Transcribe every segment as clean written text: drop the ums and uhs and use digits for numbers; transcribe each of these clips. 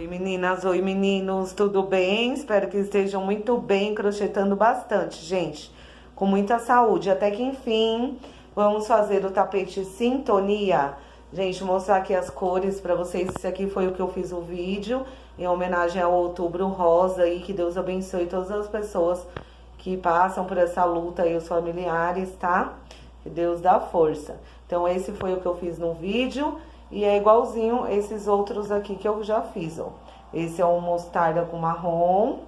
Meninas, oi meninos, tudo bem? Espero que estejam muito bem, crochetando bastante, gente, com muita saúde. Até que enfim, vamos fazer o tapete Sintonia. Gente, mostrar aqui as cores pra vocês. Esse aqui foi o que eu fiz o vídeo, em homenagem ao Outubro Rosa aí. Que Deus abençoe todas as pessoas que passam por essa luta aí, os familiares, tá? Que Deus dá força. Então esse foi o que eu fiz no vídeo. E é igualzinho esses outros aqui que eu já fiz, ó. Esse é um mostarda com marrom.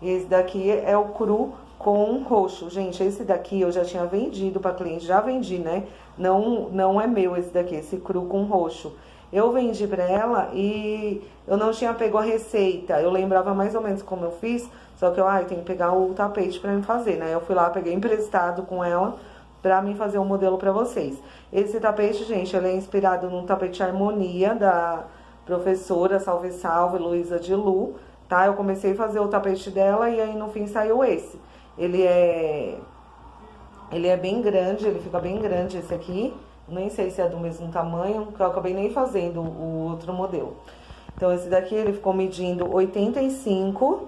E esse daqui é o cru com roxo. Gente, esse daqui eu já tinha vendido pra cliente. Já vendi, né? Não é meu esse daqui, esse cru com roxo. Eu vendi pra ela e eu não tinha pego a receita. Eu lembrava mais ou menos como eu fiz. Só que eu, tem que pegar o tapete pra me fazer, né? Eu fui lá, peguei emprestado com ela pra mim fazer um modelo pra vocês. Esse tapete, gente, ele é inspirado num tapete Harmonia da professora, salve salve, Luísa de Lu, tá? Eu comecei a fazer o tapete dela e aí no fim saiu esse. Ele é bem grande, ele fica bem grande esse aqui. Nem sei se é do mesmo tamanho, porque eu acabei nem fazendo o outro modelo. Então esse daqui ele ficou medindo 85,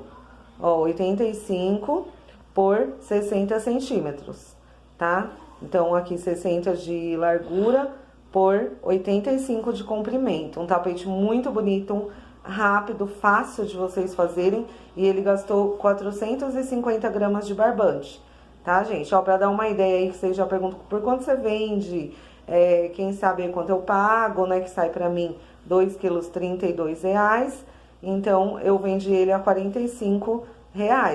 ó, 85 por 60 centímetros, tá? Então, aqui 60 de largura por 85 de comprimento. Um tapete muito bonito, rápido, fácil de vocês fazerem. E ele gastou 450 gramas de barbante, tá, gente? Ó, pra dar uma ideia aí, que vocês já perguntam por quanto você vende, quem sabe quanto eu pago, né? Que sai pra mim 2 quilos R$ 32. Então, eu vendi ele a R$ 45.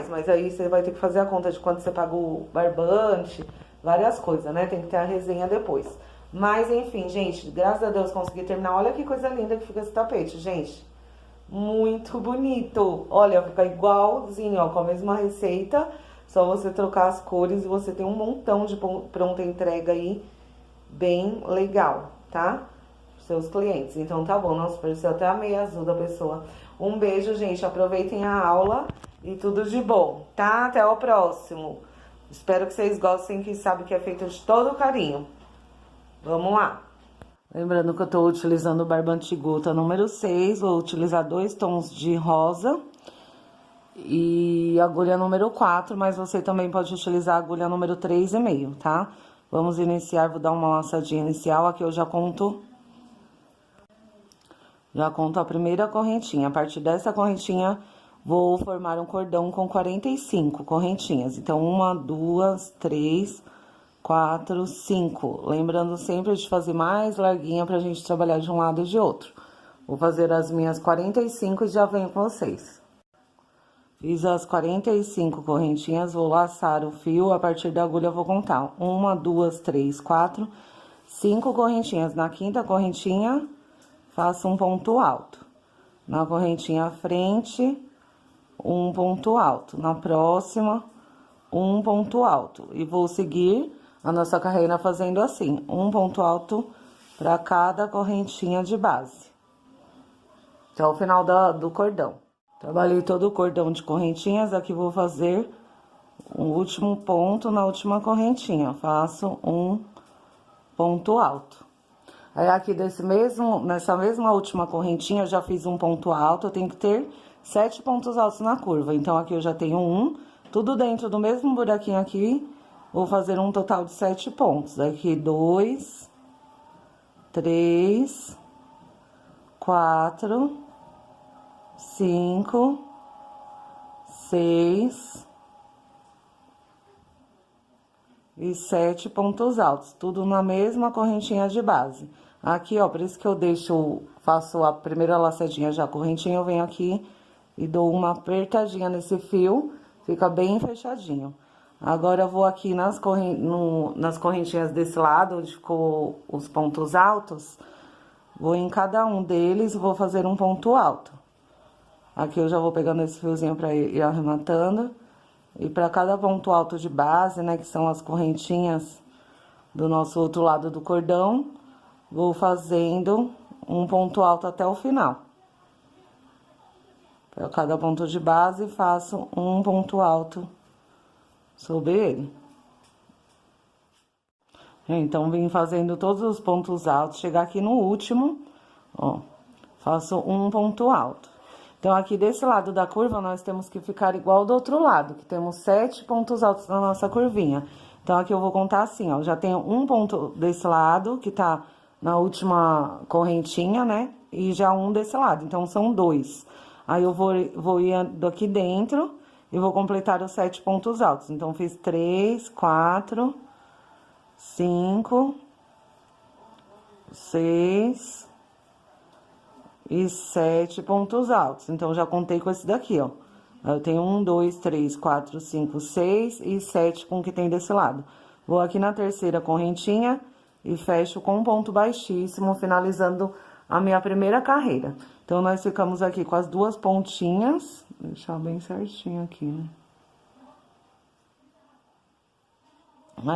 Mas aí você vai ter que fazer a conta de quanto você pagou o barbante, várias coisas, né? Tem que ter a resenha depois. Mas, enfim, gente, graças a Deus consegui terminar. Olha que coisa linda que fica esse tapete, gente. Muito bonito. Olha, fica igualzinho, ó, com a mesma receita. Só você trocar as cores e você tem um montão de pronta entrega aí. Bem legal, tá? Seus clientes. Então, tá bom. Nossa, pareceu até a meia azul da pessoa. Um beijo, gente. Aproveitem a aula e tudo de bom, tá? Até o próximo. Espero que vocês gostem, que sabe que é feito de todo carinho. Vamos lá. Lembrando que eu tô utilizando o barbante gota número 6. Vou utilizar 2 tons de rosa. E agulha número 4, mas você também pode utilizar a agulha número 3,5, tá? Vamos iniciar, vou dar uma laçadinha inicial. Aqui eu já conto a primeira correntinha. A partir dessa correntinha, vou formar um cordão com 45 correntinhas. Então, 1, 2, 3, 4, 5. Lembrando sempre de fazer mais larguinha pra gente trabalhar de um lado e de outro. Vou fazer as minhas 45 e já venho com vocês. Fiz as 45 correntinhas, vou laçar o fio. A partir da agulha, eu vou contar 1, 2, 3, 4, 5 correntinhas. Na quinta correntinha, faço um ponto alto. Na correntinha à frente, um ponto alto. Na próxima, um ponto alto. E vou seguir a nossa carreira fazendo assim, um ponto alto para cada correntinha de base. Até o final do cordão. Trabalhei todo o cordão de correntinhas, aqui vou fazer o último ponto na última correntinha. Faço um ponto alto. Aí, aqui nessa mesma última correntinha, eu já fiz um ponto alto, eu tenho que ter 7 pontos altos na curva. Então, aqui eu já tenho tudo dentro do mesmo buraquinho aqui, vou fazer um total de 7 pontos. Aqui, 2, 3, 4, 5, 6 e 7 pontos altos, tudo na mesma correntinha de base. Aqui, ó, por isso que eu faço a primeira laçadinha já correntinha, eu venho aqui e dou uma apertadinha nesse fio, fica bem fechadinho. Agora, eu vou aqui nas correntinhas desse lado, onde ficou os pontos altos, vou em cada um deles e vou fazer um ponto alto. Aqui eu já vou pegando esse fiozinho pra ir arrematando. E pra cada ponto alto de base, né, que são as correntinhas do nosso outro lado do cordão, vou fazendo um ponto alto até o final. Para cada ponto de base, faço um ponto alto sobre ele. Então, vim fazendo todos os pontos altos, chegar aqui no último, ó, faço um ponto alto. Então, aqui desse lado da curva, nós temos que ficar igual do outro lado, que temos 7 pontos altos na nossa curvinha. Então, aqui eu vou contar assim, ó, já tenho um ponto desse lado, que tá na última correntinha, né? E já um desse lado, então são 2. Aí, eu vou ir daqui dentro e vou completar os 7 pontos altos. Então, fiz 3, 4, 5, 6... e 7 pontos altos. Então, já contei com esse daqui, ó. Eu tenho 1, 2, 3, 4, 5, 6 e 7 com o que tem desse lado. Vou aqui na terceira correntinha e fecho com um ponto baixíssimo, finalizando a minha primeira carreira. Então, nós ficamos aqui com as duas pontinhas. Vou deixar bem certinho aqui, né?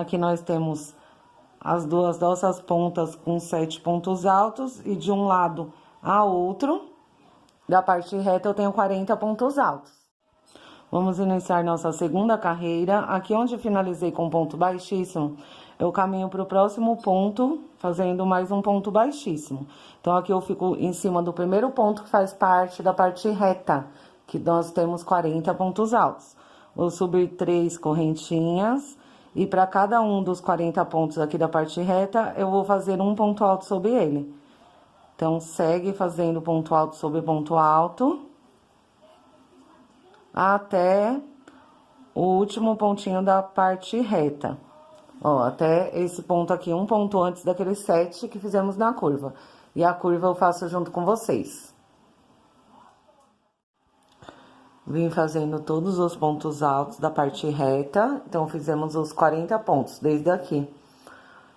Aqui nós temos as duas nossas pontas com 7 pontos altos e de um lado a outro, da parte reta, eu tenho 40 pontos altos. Vamos iniciar nossa segunda carreira. Aqui onde finalizei com ponto baixíssimo, eu caminho para o próximo ponto, fazendo mais um ponto baixíssimo. Então, aqui eu fico em cima do primeiro ponto, que faz parte da parte reta, que nós temos 40 pontos altos. Vou subir 3 correntinhas, e para cada um dos 40 pontos aqui da parte reta, eu vou fazer um ponto alto sobre ele. Então, segue fazendo ponto alto sobre ponto alto, até o último pontinho da parte reta. Ó, até esse ponto aqui, um ponto antes daqueles 7 que fizemos na curva. E a curva eu faço junto com vocês. Vim fazendo todos os pontos altos da parte reta, então, fizemos os 40 pontos, desde aqui.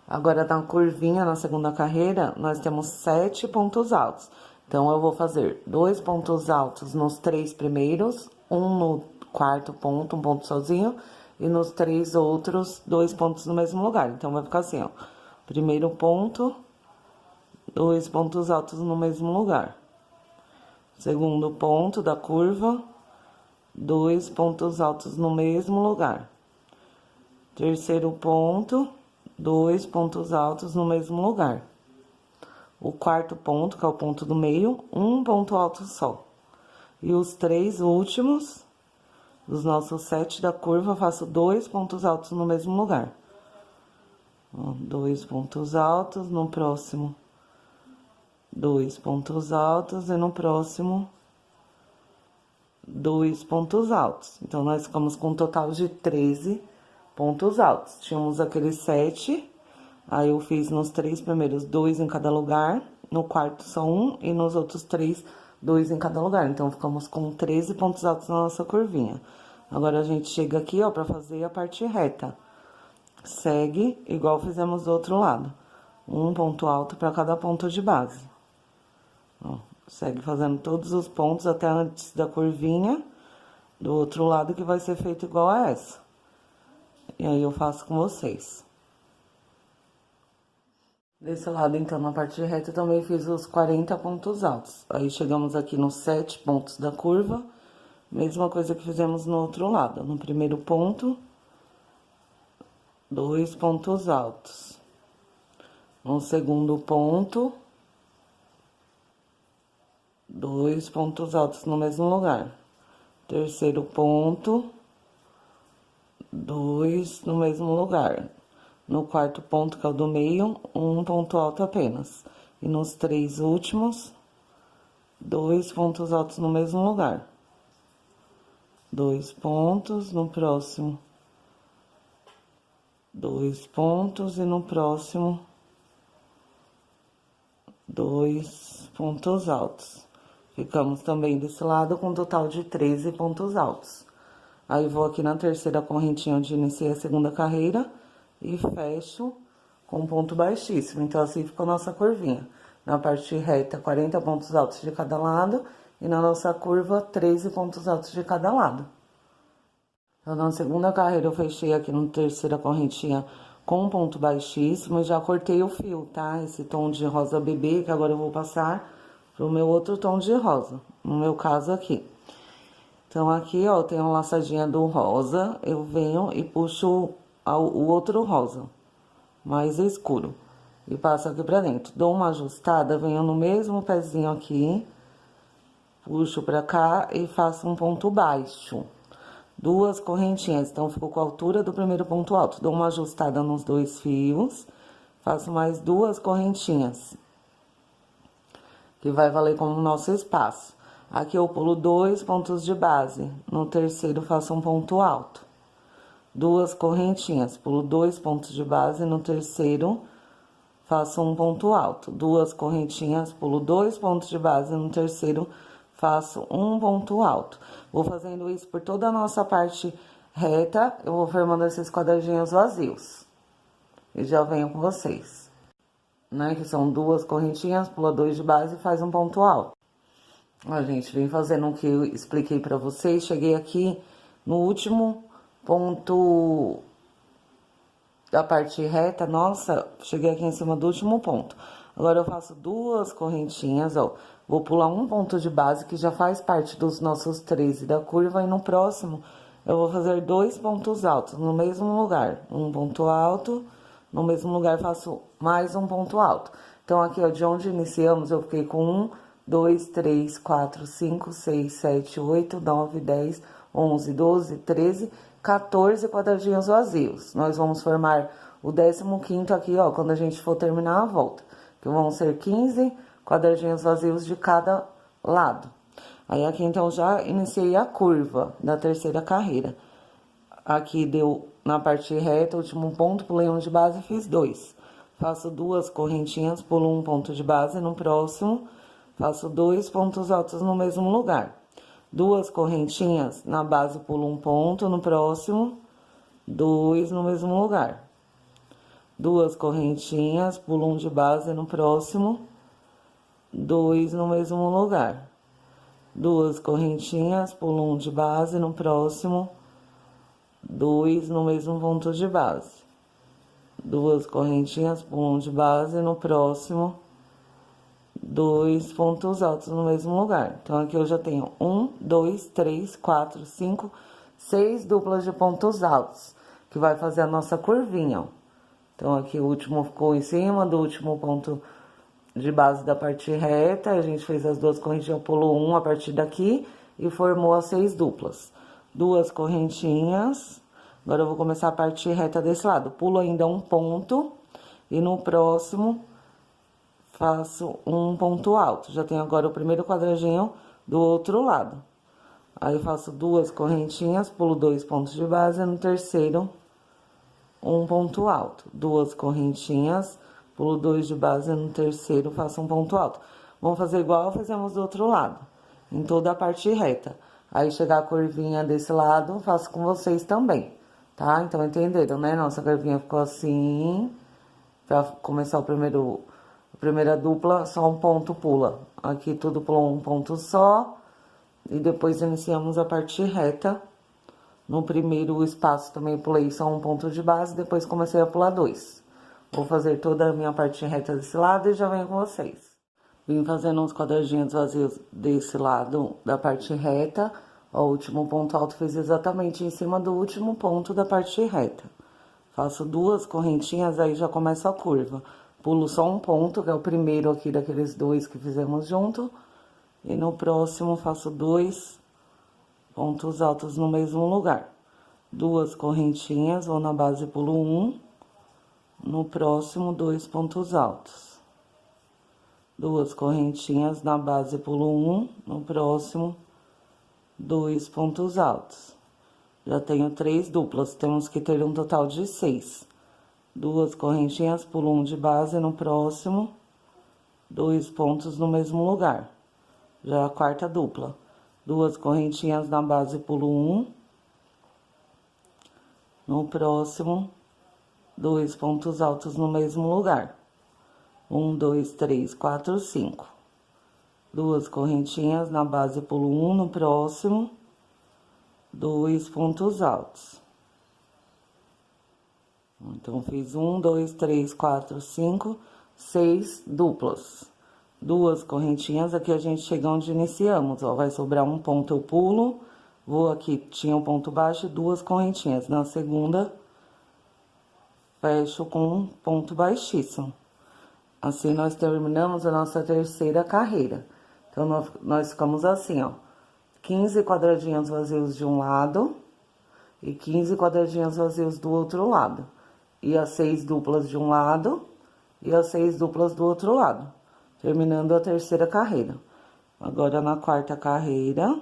Agora, na curvinha, na segunda carreira, nós temos 7 pontos altos. Então, eu vou fazer 2 pontos altos nos 3 primeiros, um no quarto ponto, um ponto sozinho, e nos 3 outros, 2 pontos no mesmo lugar. Então, vai ficar assim, ó. Primeiro ponto, 2 pontos altos no mesmo lugar. Segundo ponto da curva, 2 pontos altos no mesmo lugar. Terceiro ponto, 2 pontos altos no mesmo lugar. O quarto ponto, que é o ponto do meio, um ponto alto só. E os 3 últimos, dos nossos 7 da curva, faço 2 pontos altos no mesmo lugar. 2 pontos altos, no próximo, 2 pontos altos, e no próximo, 2 pontos altos. Então, nós ficamos com um total de 13 pontos altos. Tínhamos aqueles 7, aí eu fiz nos 3 primeiros 2 em cada lugar, no quarto só 1, e nos outros 3, 2 em cada lugar. Então, ficamos com 13 pontos altos na nossa curvinha. Agora, a gente chega aqui, ó, pra fazer a parte reta. Segue, igual fizemos do outro lado. Um ponto alto pra cada ponto de base. Ó, segue fazendo todos os pontos até antes da curvinha, do outro lado, que vai ser feito igual a essa. E aí, eu faço com vocês. Desse lado, então, na parte reta, eu também fiz os 40 pontos altos. Aí, chegamos aqui nos 7 pontos da curva. Mesma coisa que fizemos no outro lado. No primeiro ponto, 2 pontos altos. No segundo ponto, 2 pontos altos no mesmo lugar. Terceiro ponto, 2 no mesmo lugar. No quarto ponto, que é o do meio, um ponto alto apenas. E nos 3 últimos, 2 pontos altos no mesmo lugar. 2 pontos, no próximo, 2 pontos, e no próximo, 2 pontos altos. Ficamos também desse lado com um total de 13 pontos altos. Aí, vou aqui na terceira correntinha onde iniciei a segunda carreira e fecho com um ponto baixíssimo. Então, assim ficou a nossa curvinha. Na parte reta, 40 pontos altos de cada lado, e na nossa curva, 13 pontos altos de cada lado. Então, na segunda carreira, eu fechei aqui na terceira correntinha com um ponto baixíssimo e já cortei o fio, tá? Esse tom de rosa bebê, que agora eu vou passar pro meu outro tom de rosa, no meu caso aqui. Então, aqui, ó, tem uma laçadinha do rosa, eu venho e puxo o outro rosa, mais escuro, e passo aqui pra dentro. Dou uma ajustada, venho no mesmo pezinho aqui, puxo pra cá e faço um ponto baixo. Duas correntinhas, então ficou com a altura do primeiro ponto alto. Dou uma ajustada nos dois fios, faço mais duas correntinhas, que vai valer como nosso espaço. Aqui eu pulo 2 pontos de base, no terceiro faço um ponto alto. Duas correntinhas, pulo 2 pontos de base, no terceiro faço um ponto alto. Duas correntinhas, pulo 2 pontos de base, no terceiro faço um ponto alto. Vou fazendo isso por toda a nossa parte reta, eu vou formando esses quadradinhos vazios. E já venho com vocês. Né, que são duas correntinhas, pula 2 de base e faz um ponto alto. Ó, gente, vem fazendo o que eu expliquei pra vocês. Cheguei aqui no último ponto da parte reta. Nossa, cheguei aqui em cima do último ponto. Agora eu faço duas correntinhas, ó. Vou pular um ponto de base que já faz parte dos nossos 13 da curva. E no próximo eu vou fazer 2 pontos altos no mesmo lugar. Um ponto alto. No mesmo lugar, faço mais um ponto alto. Então, aqui, ó, de onde iniciamos, eu fiquei com 1, 2, 3, 4, 5, 6, 7, 8, 9, 10, 11, 12, 13, 14 quadradinhos vazios. Nós vamos formar o 15º aqui, ó, quando a gente for terminar a volta. Que vão ser 15 quadradinhos vazios de cada lado. Aí, aqui, então, já iniciei a curva da terceira carreira. Aqui deu na parte reta, último ponto, pulei um de base e fiz 2. Faço duas correntinhas, pulo um ponto de base, no próximo, faço 2 pontos altos no mesmo lugar. Duas correntinhas, na base pulo um ponto, no próximo, 2 no mesmo lugar. Duas correntinhas, pulo um de base, no próximo, 2 no mesmo lugar. Duas correntinhas, pulo um de base, no próximo, 2 no mesmo ponto de base. Duas correntinhas, pulo um de base, no próximo, 2 pontos altos no mesmo lugar. Então, aqui eu já tenho 1, 2, 3, 4, 5, 6 duplas de pontos altos, que vai fazer a nossa curvinha, ó. Então, aqui o último ficou em cima do último ponto de base da parte reta, a gente fez as duas correntinhas, pulou um a partir daqui e formou as 6 duplas. Duas correntinhas, agora eu vou começar a parte reta desse lado. Pulo ainda um ponto e no próximo faço um ponto alto. Já tenho agora o primeiro quadradinho do outro lado. Aí faço duas correntinhas, pulo 2 pontos de base e no terceiro um ponto alto. Duas correntinhas, pulo 2 de base e no terceiro faço um ponto alto. Vamos fazer igual fizemos do outro lado, em toda a parte reta. Aí, chegar a curvinha desse lado, faço com vocês também, tá? Então, entenderam, né? Nossa curvinha ficou assim. Pra começar a primeira dupla, só um ponto pula. Aqui, tudo pulou um ponto só. E depois, iniciamos a parte reta. No primeiro espaço, também pulei só um ponto de base. Depois, comecei a pular 2. Vou fazer toda a minha parte reta desse lado e já venho com vocês. Vim fazendo uns quadradinhos vazios desse lado da parte reta. Ó, o último ponto alto fiz exatamente em cima do último ponto da parte reta. Faço duas correntinhas, aí já começa a curva. Pulo só um ponto, que é o primeiro aqui daqueles 2 que fizemos junto. E no próximo faço 2 pontos altos no mesmo lugar. Duas correntinhas, vou na base e pulo 1. No próximo, 2 pontos altos. Duas correntinhas, na base pulo 1, no próximo, 2 pontos altos. Já tenho 3 duplas, temos que ter um total de 6. Duas correntinhas, pulo 1 de base, no próximo, 2 pontos no mesmo lugar. Já é a quarta dupla. Duas correntinhas na base, pulo 1. No próximo, 2 pontos altos no mesmo lugar. 1, 2, 3, 4, 5. Duas correntinhas, na base pulo 1, no próximo, 2 pontos altos. Então, fiz 1, 2, 3, 4, 5, 6 duplas. Duas correntinhas, aqui a gente chega onde iniciamos, ó, vai sobrar um ponto, eu pulo, vou aqui, tinha um ponto baixo e duas correntinhas. Na segunda, fecho com um ponto baixíssimo. Assim, nós terminamos a nossa terceira carreira. Então, nós ficamos assim, ó. 15 quadradinhos vazios de um lado e 15 quadradinhos vazios do outro lado. E as 6 duplas de um lado e as 6 duplas do outro lado. Terminando a terceira carreira. Agora, na quarta carreira,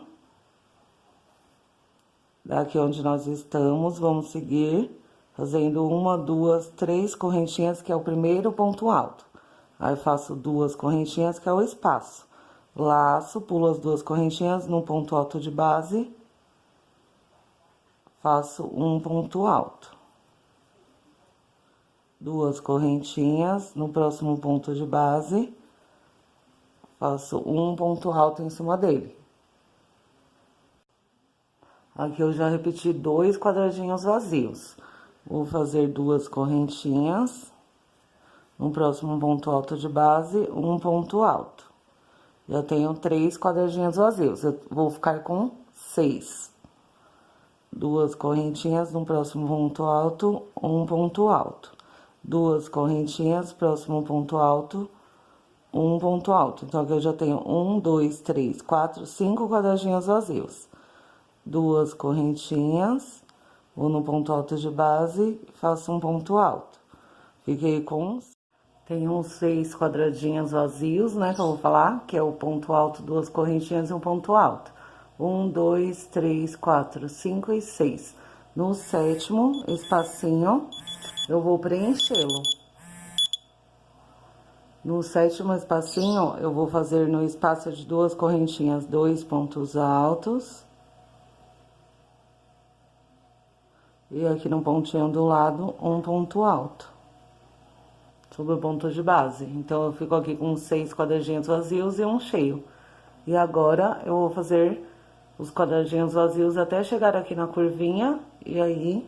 daqui onde nós estamos, vamos seguir fazendo 1, 2, 3 correntinhas, que é o primeiro ponto alto. Aí, faço 2 correntinhas, que é o espaço. Laço, pulo as 2 correntinhas no ponto alto de base. Faço um ponto alto. 2 correntinhas no próximo ponto de base. Faço um ponto alto em cima dele. Aqui eu já repeti 2 quadradinhos vazios. Vou fazer 2 correntinhas. No próximo ponto alto de base, um ponto alto. Já tenho 3 quadradinhos vazios. Eu vou ficar com 6. 2 correntinhas no próximo ponto alto, um ponto alto. 2 correntinhas, próximo ponto alto, um ponto alto. Então, aqui eu já tenho 1, 2, 3, 4, 5 quadradinhos vazios. 2 correntinhas, vou no ponto alto de base, faço um ponto alto. Fiquei com... Tenho uns 6 quadradinhos vazios, né, que eu vou falar, que é o ponto alto, 2 correntinhas e um ponto alto. 1, 2, 3, 4, 5 e 6. No sétimo espacinho, eu vou preenchê-lo. No sétimo espacinho, eu vou fazer no espaço de 2 correntinhas, 2 pontos altos. E aqui no pontinho do lado, um ponto alto. Sobre o ponto de base. Então, eu fico aqui com 6 quadradinhos vazios e um cheio. E agora, eu vou fazer os quadradinhos vazios até chegar aqui na curvinha. E aí,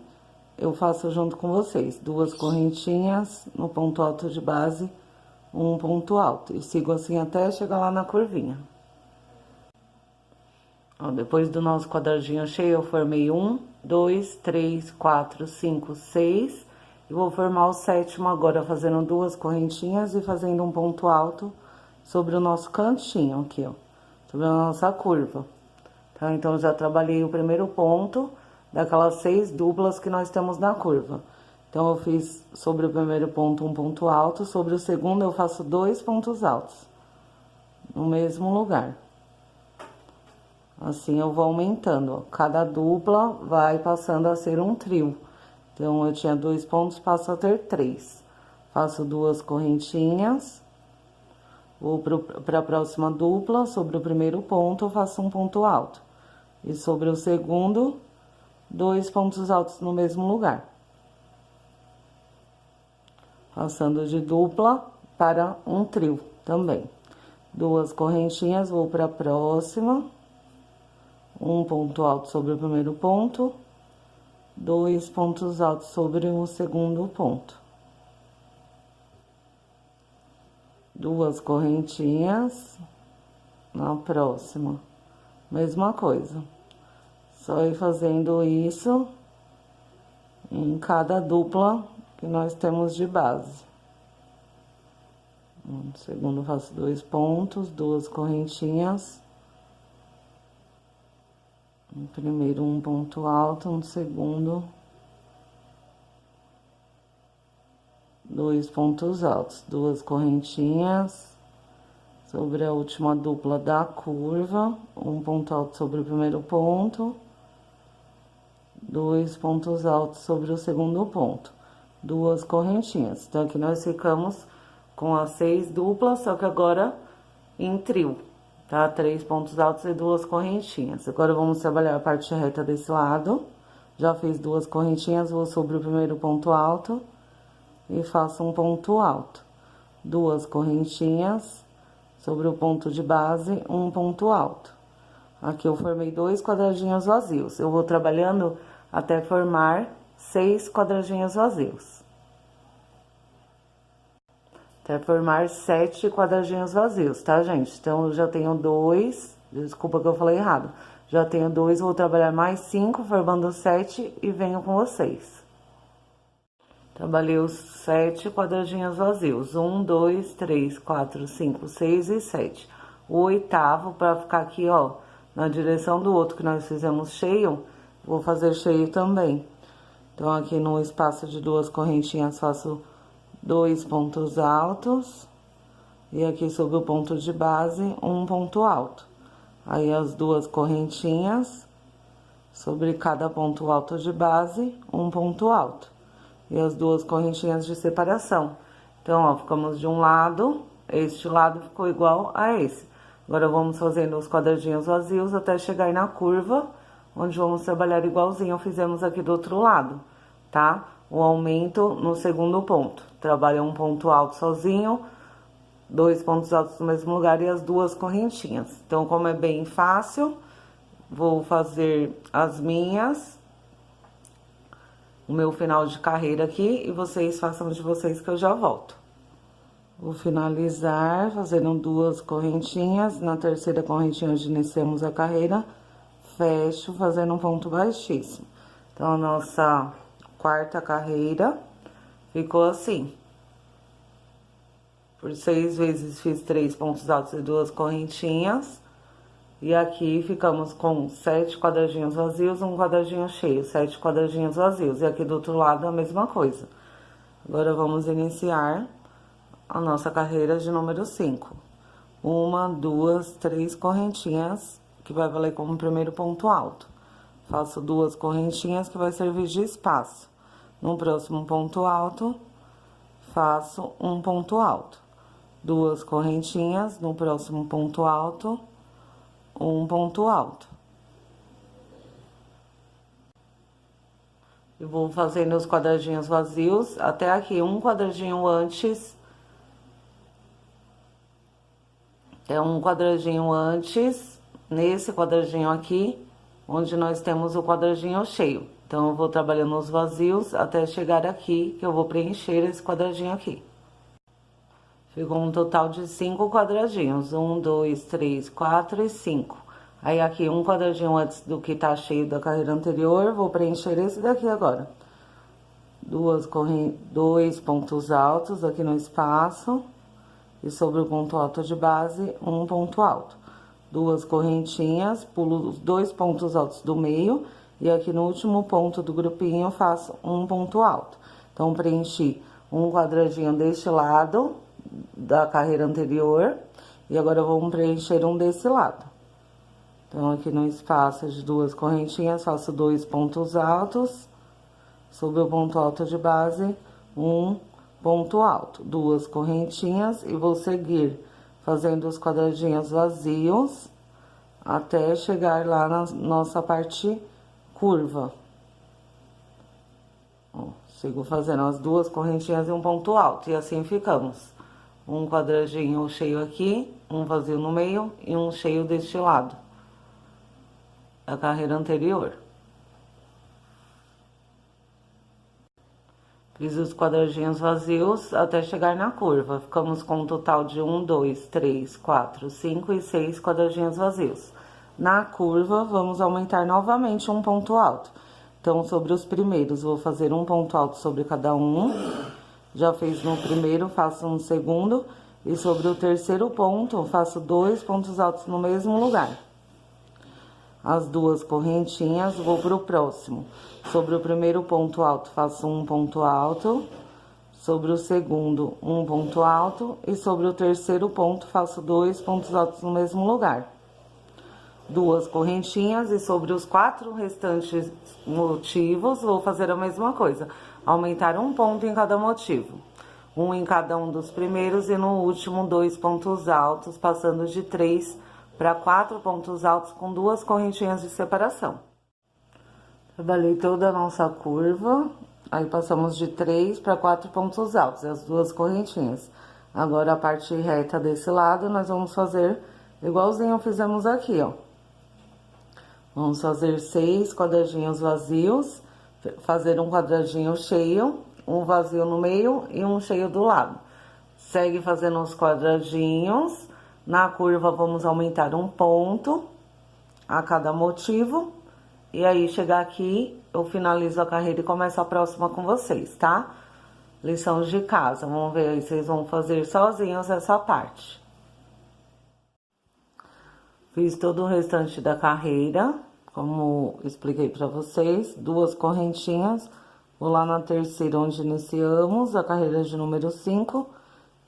eu faço junto com vocês. 2 correntinhas no ponto alto de base, um ponto alto. E sigo assim até chegar lá na curvinha. Ó, depois do nosso quadradinho cheio, eu formei 1, 2, 3, 4, 5, 6... E vou formar o sétimo agora, fazendo 2 correntinhas e fazendo um ponto alto sobre o nosso cantinho aqui, ó. Sobre a nossa curva. Tá? Então, já trabalhei o primeiro ponto daquelas 6 duplas que nós temos na curva. Então, eu fiz sobre o primeiro ponto um ponto alto, sobre o segundo eu faço 2 pontos altos. No mesmo lugar. Assim, eu vou aumentando, ó. Cada dupla vai passando a ser um trio. Então, eu tinha 2 pontos, passo a ter 3. Faço 2 correntinhas. Vou para a próxima dupla, sobre o primeiro ponto, eu faço um ponto alto. E sobre o segundo, 2 pontos altos no mesmo lugar. Passando de dupla para um trio também. 2 correntinhas, vou para a próxima. Um ponto alto sobre o primeiro ponto. 2 pontos altos sobre o segundo ponto. 2 correntinhas na próxima. Mesma coisa. Só ir fazendo isso em cada dupla que nós temos de base. No segundo, faço 2 pontos, 2 correntinhas. No primeiro, um ponto alto, no segundo, 2 pontos altos, 2 correntinhas sobre a última dupla da curva, um ponto alto sobre o primeiro ponto, 2 pontos altos sobre o segundo ponto, 2 correntinhas. Então, aqui nós ficamos com as 6 duplas, só que agora em trio. Tá? 3 pontos altos e 2 correntinhas. Agora, vamos trabalhar a parte reta desse lado. Já fiz 2 correntinhas, vou sobre o primeiro ponto alto e faço um ponto alto. 2 correntinhas sobre o ponto de base, um ponto alto. Aqui eu formei 2 quadradinhos vazios. Eu vou trabalhando até formar 6 quadradinhos vazios. Até formar 7 quadradinhos vazios, tá, gente? Então, eu já tenho 2, desculpa que eu falei errado. Já tenho 2, vou trabalhar mais 5, formando 7 e venho com vocês. Trabalhei os 7 quadradinhos vazios. 1, 2, 3, 4, 5, 6 e 7. o oitavo para ficar aqui, ó, na direção do outro que nós fizemos cheio, vou fazer cheio também. Então, aqui no espaço de 2 correntinhas, faço 2 pontos altos. E aqui sobre o ponto de base, um ponto alto. Aí, as 2 correntinhas, sobre cada ponto alto de base, um ponto alto. E as 2 correntinhas de separação. Então, ó, ficamos de um lado, este lado ficou igual a esse. Agora, vamos fazendo os quadradinhos vazios até chegar na curva, onde vamos trabalhar igualzinho fizemos aqui do outro lado, tá? O aumento no segundo ponto. Trabalha um ponto alto sozinho, 2 pontos altos no mesmo lugar e as 2 correntinhas. Então, como é bem fácil, vou fazer as minhas, o meu final de carreira aqui, e vocês façam de vocês que eu já volto. Vou finalizar fazendo 2 correntinhas, na terceira correntinha onde iniciamos a carreira, fecho fazendo um ponto baixíssimo. Então, a nossa quarta carreira ficou assim. Por 6 vezes fiz 3 pontos altos e 2 correntinhas. E aqui ficamos com 7 quadradinhos vazios, um quadradinho cheio, 7 quadradinhos vazios. E aqui do outro lado a mesma coisa. Agora, vamos iniciar a nossa carreira de número 5. 1, 2, 3 correntinhas, que vai valer como primeiro ponto alto. Faço 2 correntinhas, que vai servir de espaço. No próximo ponto alto, faço um ponto alto. 2 correntinhas, no próximo ponto alto, um ponto alto. E vou fazendo os quadradinhos vazios, até aqui, um quadradinho antes. É um quadradinho antes, nesse quadradinho aqui, onde nós temos o quadradinho cheio. Então, eu vou trabalhando os vazios até chegar aqui, que eu vou preencher esse quadradinho aqui. Ficou um total de 5 quadradinhos. 1, 2, 3, 4 e 5. Aí, aqui, um quadradinho antes do que tá cheio da carreira anterior, vou preencher esse daqui agora. 2 pontos altos aqui no espaço. E sobre o ponto alto de base, um ponto alto. 2 correntinhas, pulo os 2 pontos altos do meio. E aqui no último ponto do grupinho, eu faço um ponto alto. Então, preenchi um quadradinho deste lado da carreira anterior. E agora, vamos preencher um desse lado. Então, aqui no espaço de 2 correntinhas, faço 2 pontos altos. Sobre o ponto alto de base, um ponto alto, 2 correntinhas e vou seguir fazendo os quadradinhos vazios até chegar lá na nossa parte curva. Ó, sigo fazendo as 2 correntinhas e um ponto alto e assim ficamos. Um quadradinho cheio aqui, um vazio no meio e um cheio deste lado da carreira anterior. Fiz os quadradinhos vazios até chegar na curva. Ficamos com um total de 1, 2, 3, 4, 5 e 6 quadradinhos vazios. Na curva, vamos aumentar novamente um ponto alto. Então, sobre os primeiros, vou fazer um ponto alto sobre cada um. Já fiz no primeiro, faço um segundo. E sobre o terceiro ponto, faço 2 pontos altos no mesmo lugar. As 2 correntinhas, vou pro próximo. Sobre o primeiro ponto alto, faço um ponto alto. Sobre o segundo, um ponto alto. E sobre o terceiro ponto, faço 2 pontos altos no mesmo lugar. 2 correntinhas e sobre os 4 restantes motivos, vou fazer a mesma coisa. Aumentar um ponto em cada motivo. Um em cada um dos primeiros e no último 2 pontos altos, passando de 3 para 4 pontos altos com 2 correntinhas de separação. Trabalhei toda a nossa curva, aí passamos de 3 para 4 pontos altos, as 2 correntinhas. Agora, a parte reta desse lado, nós vamos fazer igualzinho fizemos aqui, ó. Vamos fazer 6 quadradinhos vazios, fazer um quadradinho cheio, um vazio no meio e um cheio do lado. Segue fazendo os quadradinhos. Na curva, vamos aumentar um ponto a cada motivo. E aí, chegar aqui, eu finalizo a carreira e começo a próxima com vocês, tá? Lição de casa. Vamos ver aí, vocês vão fazer sozinhos essa parte. Fiz todo o restante da carreira, como expliquei pra vocês, 2 correntinhas. Vou lá na terceira onde iniciamos, a carreira de número 5,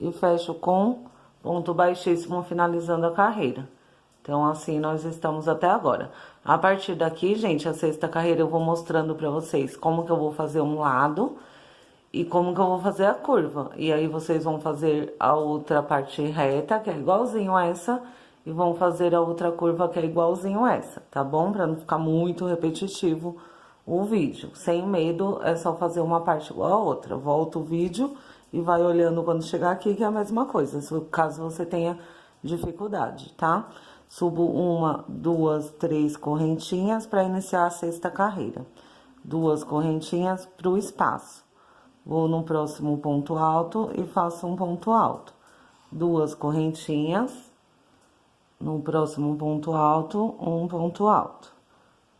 e fecho com ponto baixíssimo, finalizando a carreira. Então, assim, nós estamos até agora. A partir daqui, gente, a sexta carreira eu vou mostrando pra vocês como que eu vou fazer um lado e como que eu vou fazer a curva. E aí, vocês vão fazer a outra parte reta, que é igualzinho a essa, e vão fazer a outra curva, que é igualzinho a essa, tá bom? Pra não ficar muito repetitivo o vídeo. Sem medo, é só fazer uma parte igual a outra. Volta o vídeo e vai olhando quando chegar aqui, que é a mesma coisa, caso você tenha dificuldade, tá? Subo 1, 2, 3 correntinhas para iniciar a sexta carreira. 2 correntinhas pro espaço. Vou no próximo ponto alto e faço um ponto alto. 2 correntinhas. No próximo ponto alto, um ponto alto.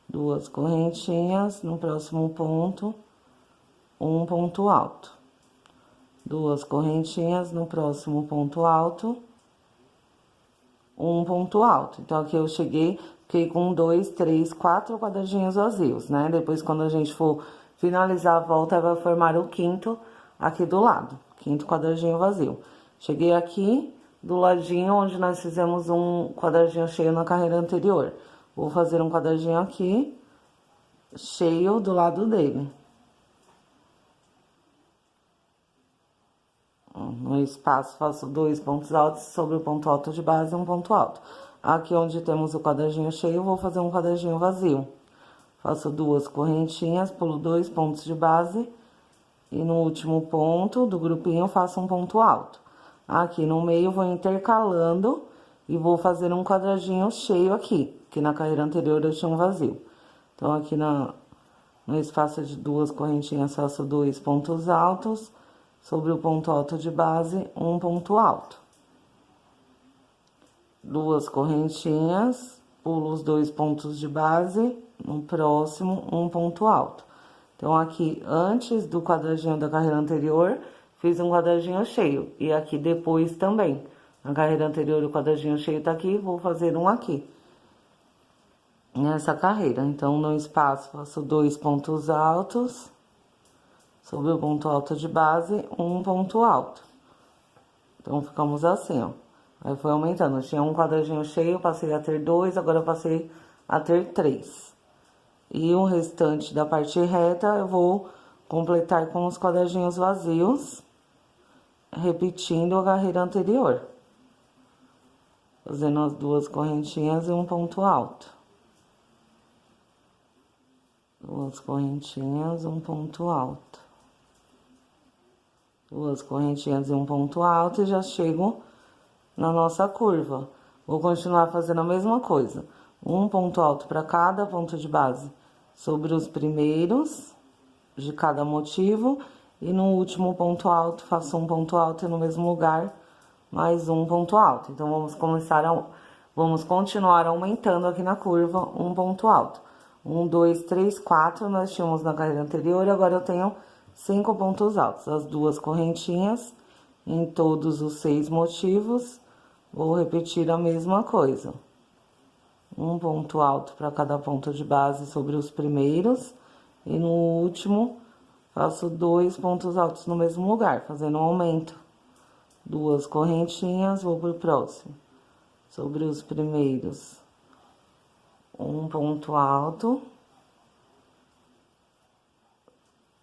2 correntinhas. No próximo ponto, um ponto alto. 2 correntinhas. No próximo ponto alto, um ponto alto. Então, aqui eu fiquei com 2, 3, 4 quadradinhos vazios, né? Depois, quando a gente for finalizar a volta, vai formar o quinto aqui do lado. Quinto quadradinho vazio. Cheguei aqui, do ladinho onde nós fizemos um quadradinho cheio na carreira anterior. Vou fazer um quadradinho aqui, cheio do lado dele. No espaço, faço 2 pontos altos sobre o ponto alto de base e um ponto alto. Aqui onde temos o quadradinho cheio, vou fazer um quadradinho vazio. Faço 2 correntinhas, pulo 2 pontos de base. E no último ponto do grupinho, faço um ponto alto. Aqui no meio, vou intercalando e vou fazer um quadradinho cheio aqui, que na carreira anterior eu tinha um vazio. Então, aqui no espaço de 2 correntinhas, faço 2 pontos altos. Sobre o ponto alto de base, um ponto alto. 2 correntinhas, pulo os 2 pontos de base, no próximo, um ponto alto. Então, aqui, antes do quadradinho da carreira anterior, fiz um quadradinho cheio. E aqui depois também. Na carreira anterior, o quadradinho cheio tá aqui, vou fazer um aqui. Nessa carreira. Então, no espaço, faço 2 pontos altos. Sobre o ponto alto de base, um ponto alto. Então, ficamos assim, ó. Aí foi aumentando. Eu tinha um quadradinho cheio, passei a ter 2, agora eu passei a ter 3. E o restante da parte reta, eu vou completar com os quadradinhos vazios, repetindo a carreira anterior. Fazendo as 2 correntinhas e um ponto alto. 2 correntinhas, um ponto alto. 2 correntinhas e um ponto alto e já chego na nossa curva. Vou continuar fazendo a mesma coisa. Um ponto alto para cada ponto de base sobre os primeiros de cada motivo. E no último ponto alto, faço um ponto alto e no mesmo lugar, mais um ponto alto. Então, vamos continuar aumentando aqui na curva um ponto alto. 1, 2, 3, 4, nós tínhamos na carreira anterior, agora eu tenho 5 pontos altos. As 2 correntinhas em todos os 6 motivos, vou repetir a mesma coisa. Um ponto alto para cada ponto de base sobre os primeiros, e no último, faço 2 pontos altos no mesmo lugar, fazendo um aumento. 2 correntinhas, vou pro próximo. Sobre os primeiros, um ponto alto.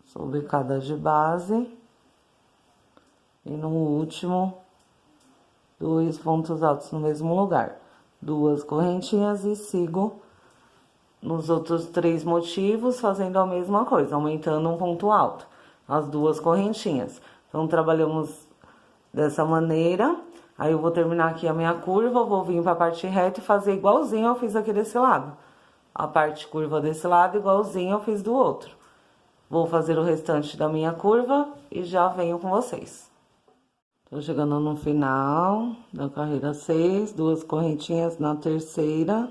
Sobre cada de base. E no último, 2 pontos altos no mesmo lugar. 2 correntinhas e sigo nos outros 3 motivos, fazendo a mesma coisa, aumentando um ponto alto. As 2 correntinhas. Então, trabalhamos dessa maneira. Aí, eu vou terminar aqui a minha curva, vou vir para a parte reta e fazer igualzinho eu fiz aqui desse lado. A parte curva desse lado, igualzinho eu fiz do outro. Vou fazer o restante da minha curva e já venho com vocês. Tô chegando no final da carreira 6, 2 correntinhas na terceira.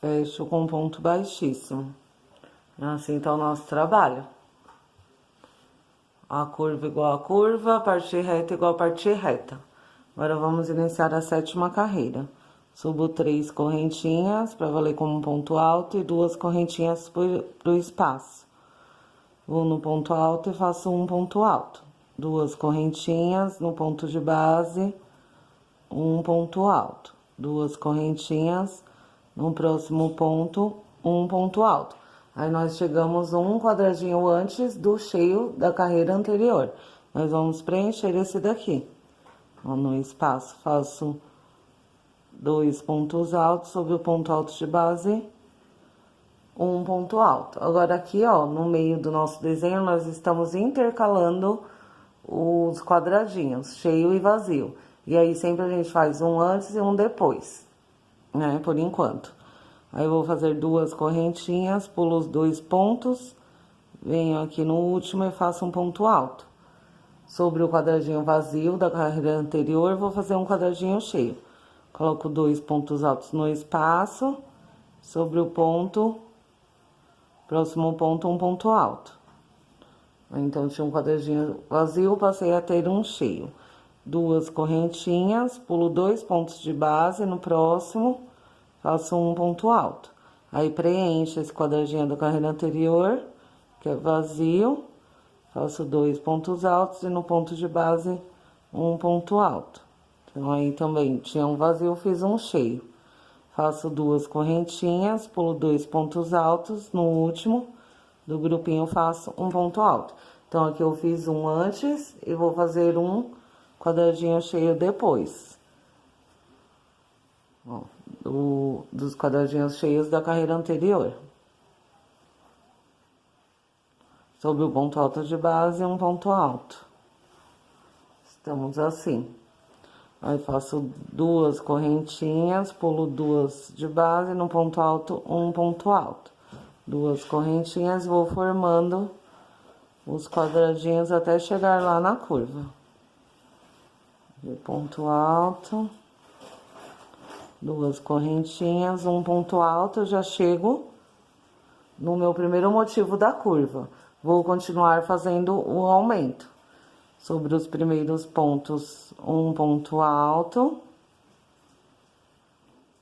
Fecho com ponto baixíssimo. Assim tá o nosso trabalho. A curva igual a curva, a parte reta igual a parte reta. Agora, vamos iniciar a 7ª carreira. Subo 3 correntinhas para valer como ponto alto e 2 correntinhas pro espaço. Vou no ponto alto e faço um ponto alto. 2 correntinhas no ponto de base, um ponto alto. 2 correntinhas no próximo ponto, um ponto alto. Aí, nós chegamos um quadradinho antes do cheio da carreira anterior. Nós vamos preencher esse daqui. Ó, no espaço, faço 2 pontos altos sobre o ponto alto de base, um ponto alto. Agora, aqui, ó, no meio do nosso desenho, nós estamos intercalando os quadradinhos, cheio e vazio. E aí, sempre a gente faz um antes e um depois, né, por enquanto. Aí, eu vou fazer 2 correntinhas, pulo os 2 pontos, venho aqui no último e faço um ponto alto. Sobre o quadradinho vazio da carreira anterior, vou fazer um quadradinho cheio. Coloco 2 pontos altos no espaço, sobre o ponto, próximo ponto, um ponto alto. Então, tinha um quadradinho vazio, passei a ter um cheio. 2 correntinhas, pulo 2 pontos de base, no próximo, faço um ponto alto. Aí, preencho esse quadradinho da carreira anterior, que é vazio, faço 2 pontos altos e no ponto de base, um ponto alto. Então, aí também tinha um vazio, fiz um cheio. Faço 2 correntinhas, pulo 2 pontos altos, no último do grupinho faço um ponto alto. Então, aqui eu fiz um antes e vou fazer um quadradinho cheio depois. Ó, dos quadradinhos cheios da carreira anterior. Sobre o ponto alto de base, um ponto alto. Estamos assim. Aí, faço 2 correntinhas, pulo 2 de base, no ponto alto, um ponto alto. 2 correntinhas, vou formando os quadradinhos até chegar lá na curva. De ponto alto, 2 correntinhas, um ponto alto, já chego no meu primeiro motivo da curva. Vou continuar fazendo o aumento. Sobre os primeiros pontos, um ponto alto.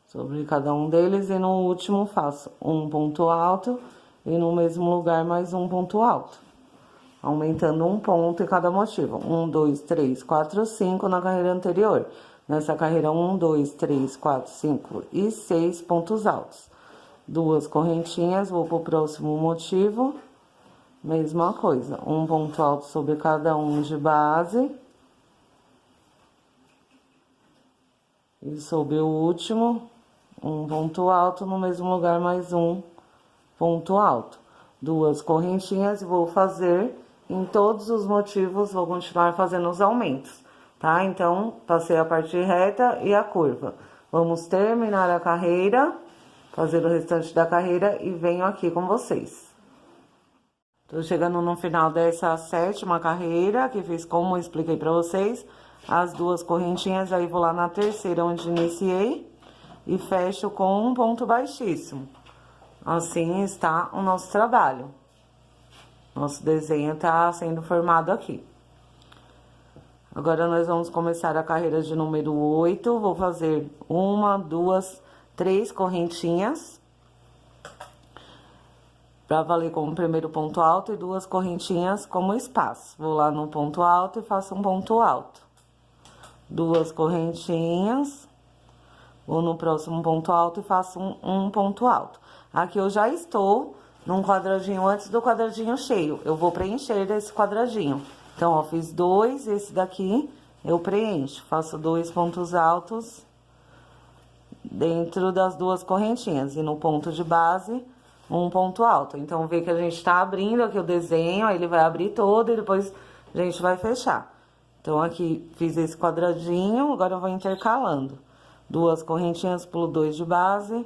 Sobre cada um deles, e no último faço um ponto alto e no mesmo lugar mais um ponto alto. Aumentando um ponto em cada motivo. 1, 2, 3, 4, 5 na carreira anterior. Nessa carreira, 1, 2, 3, 4, 5 e 6 pontos altos. 2 correntinhas, vou pro próximo motivo. Mesma coisa, um ponto alto sobre cada um de base. E sobre o último, um ponto alto, no mesmo lugar mais um ponto alto. 2 correntinhas, vou fazer em todos os motivos, vou continuar fazendo os aumentos, tá? Então, passei a parte reta e a curva. Vamos terminar a carreira, fazer o restante da carreira e venho aqui com vocês. Tô chegando no final dessa 7ª carreira, que fiz como eu expliquei pra vocês, as 2 correntinhas, aí vou lá na terceira onde iniciei e fecho com um ponto baixíssimo. Assim está o nosso trabalho. Nosso desenho tá sendo formado aqui. Agora, nós vamos começar a carreira de número 8. Vou fazer 1, 2, 3 correntinhas. Pra valer como primeiro ponto alto e 2 correntinhas como espaço. Vou lá no ponto alto e faço um ponto alto. 2 correntinhas. Vou no próximo ponto alto e faço um ponto alto. Aqui eu já estou num quadradinho antes do quadradinho cheio. Eu vou preencher esse quadradinho. Então, ó, fiz 2, esse daqui eu preencho. Faço 2 pontos altos dentro das 2 correntinhas. E no ponto de base, um ponto alto. Então, vê que a gente tá abrindo aqui o desenho, aí ele vai abrir todo e depois a gente vai fechar. Então, aqui fiz esse quadradinho, agora eu vou intercalando. 2 correntinhas, pulo 2 de base.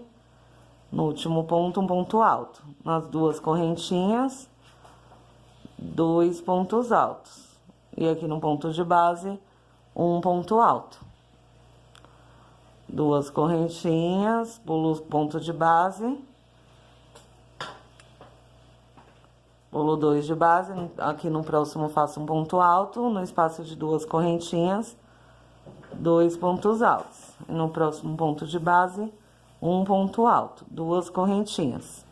No último ponto, um ponto alto. Nas 2 correntinhas, 2 pontos altos. E aqui no ponto de base, um ponto alto. 2 correntinhas, pulo o ponto de base. Pulo 2 de base, aqui no próximo faço um ponto alto, no espaço de 2 correntinhas, 2 pontos altos. e no próximo ponto de base, um ponto alto, duas correntinhas.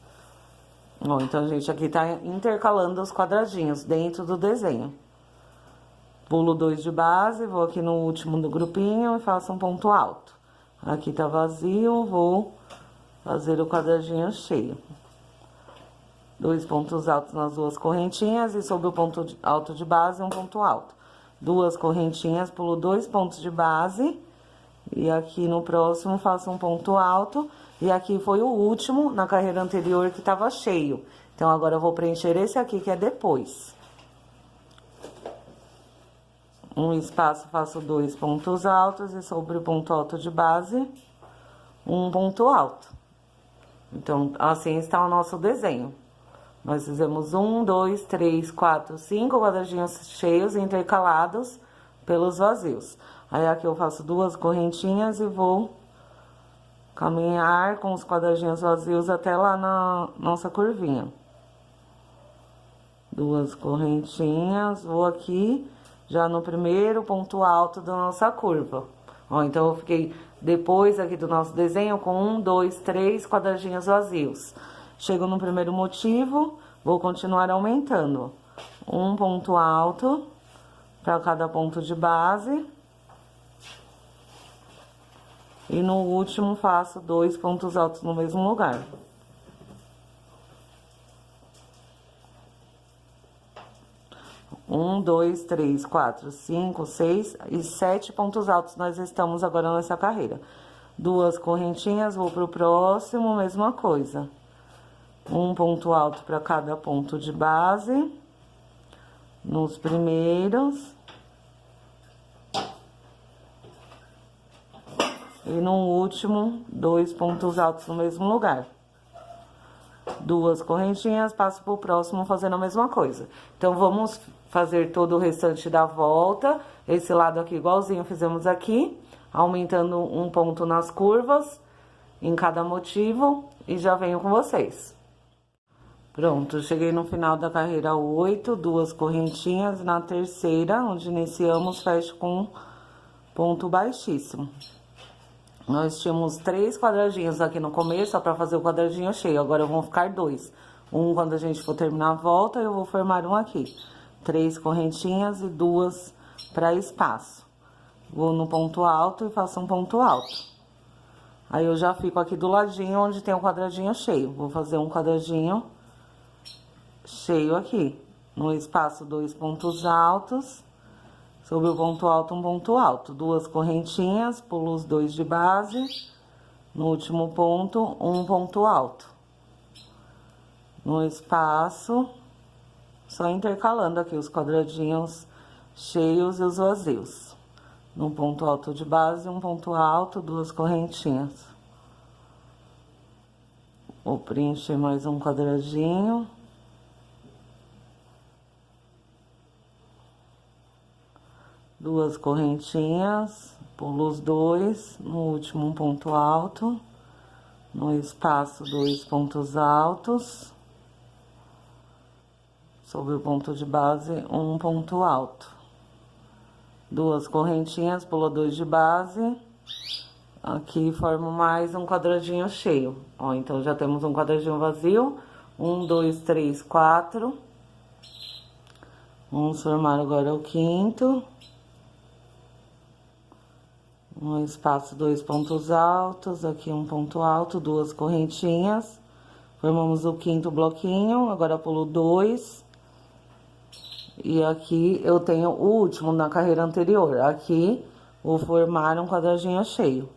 Ó, então, gente, aqui tá intercalando os quadradinhos dentro do desenho. Pulo 2 de base, vou aqui no último do grupinho e faço um ponto alto. Aqui tá vazio, vou fazer o quadradinho cheio. 2 pontos altos nas duas correntinhas e sobre o ponto alto de base, um ponto alto. Duas correntinhas, pulo 2 pontos de base e aqui no próximo faço um ponto alto. E aqui foi o último na carreira anterior que tava cheio. Então, agora eu vou preencher esse aqui que é depois. Um espaço, faço 2 pontos altos e sobre o ponto alto de base, um ponto alto. Então, assim está o nosso desenho. Nós fizemos 1, 2, 3, 4, 5 quadradinhos cheios intercalados pelos vazios. Aí, aqui eu faço 2 correntinhas e vou caminhar com os quadradinhos vazios até lá na nossa curvinha. 2 correntinhas, vou aqui já no primeiro ponto alto da nossa curva. Ó, então, eu fiquei depois aqui do nosso desenho com 1, 2, 3 quadradinhos vazios. Chego no primeiro motivo, vou continuar aumentando. Um ponto alto para cada ponto de base. E no último, faço 2 pontos altos no mesmo lugar. Um, 2, 3, 4, 5, 6 e 7 pontos altos nós estamos agora nessa carreira. 2 correntinhas, vou pro próximo, mesma coisa. Um ponto alto para cada ponto de base. Nos primeiros. E no último, 2 pontos altos no mesmo lugar. 2 correntinhas, passo pro próximo fazendo a mesma coisa. Então, vamos fazer todo o restante da volta. Esse lado aqui igualzinho fizemos aqui, aumentando um ponto nas curvas, em cada motivo, e já venho com vocês. Pronto, cheguei no final da carreira 8, 2 correntinhas, na terceira, onde iniciamos, fecho com ponto baixíssimo. Nós tínhamos 3 quadradinhos aqui no começo, só pra fazer o quadradinho cheio. Agora vão ficar 2. Um quando a gente for terminar a volta, eu vou formar um aqui. 3 correntinhas e 2 para espaço. Vou no ponto alto e faço um ponto alto. Aí eu já fico aqui do ladinho onde tem o quadradinho cheio. Vou fazer um quadradinho cheio aqui. No espaço, 2 pontos altos. Sobre o ponto alto, um ponto alto. 2 correntinhas, pulo os 2 de base. No último ponto, um ponto alto. No espaço, só intercalando aqui os quadradinhos cheios e os vazios. No ponto alto de base, um ponto alto, 2 correntinhas. Vou preencher mais um quadradinho. Duas correntinhas, pulo os 2, no último um ponto alto, no espaço 2 pontos altos, sobre o ponto de base um ponto alto. 2 correntinhas, pulo 2 de base, aqui formo mais um quadradinho cheio. Ó, então já temos um quadradinho vazio, 1, 2, 3, 4. Vamos formar agora o quinto. No espaço, 2 pontos altos, aqui um ponto alto, 2 correntinhas. Formamos o quinto bloquinho, agora pulo 2. E aqui eu tenho o último na carreira anterior. Aqui, vou formar um quadradinho cheio.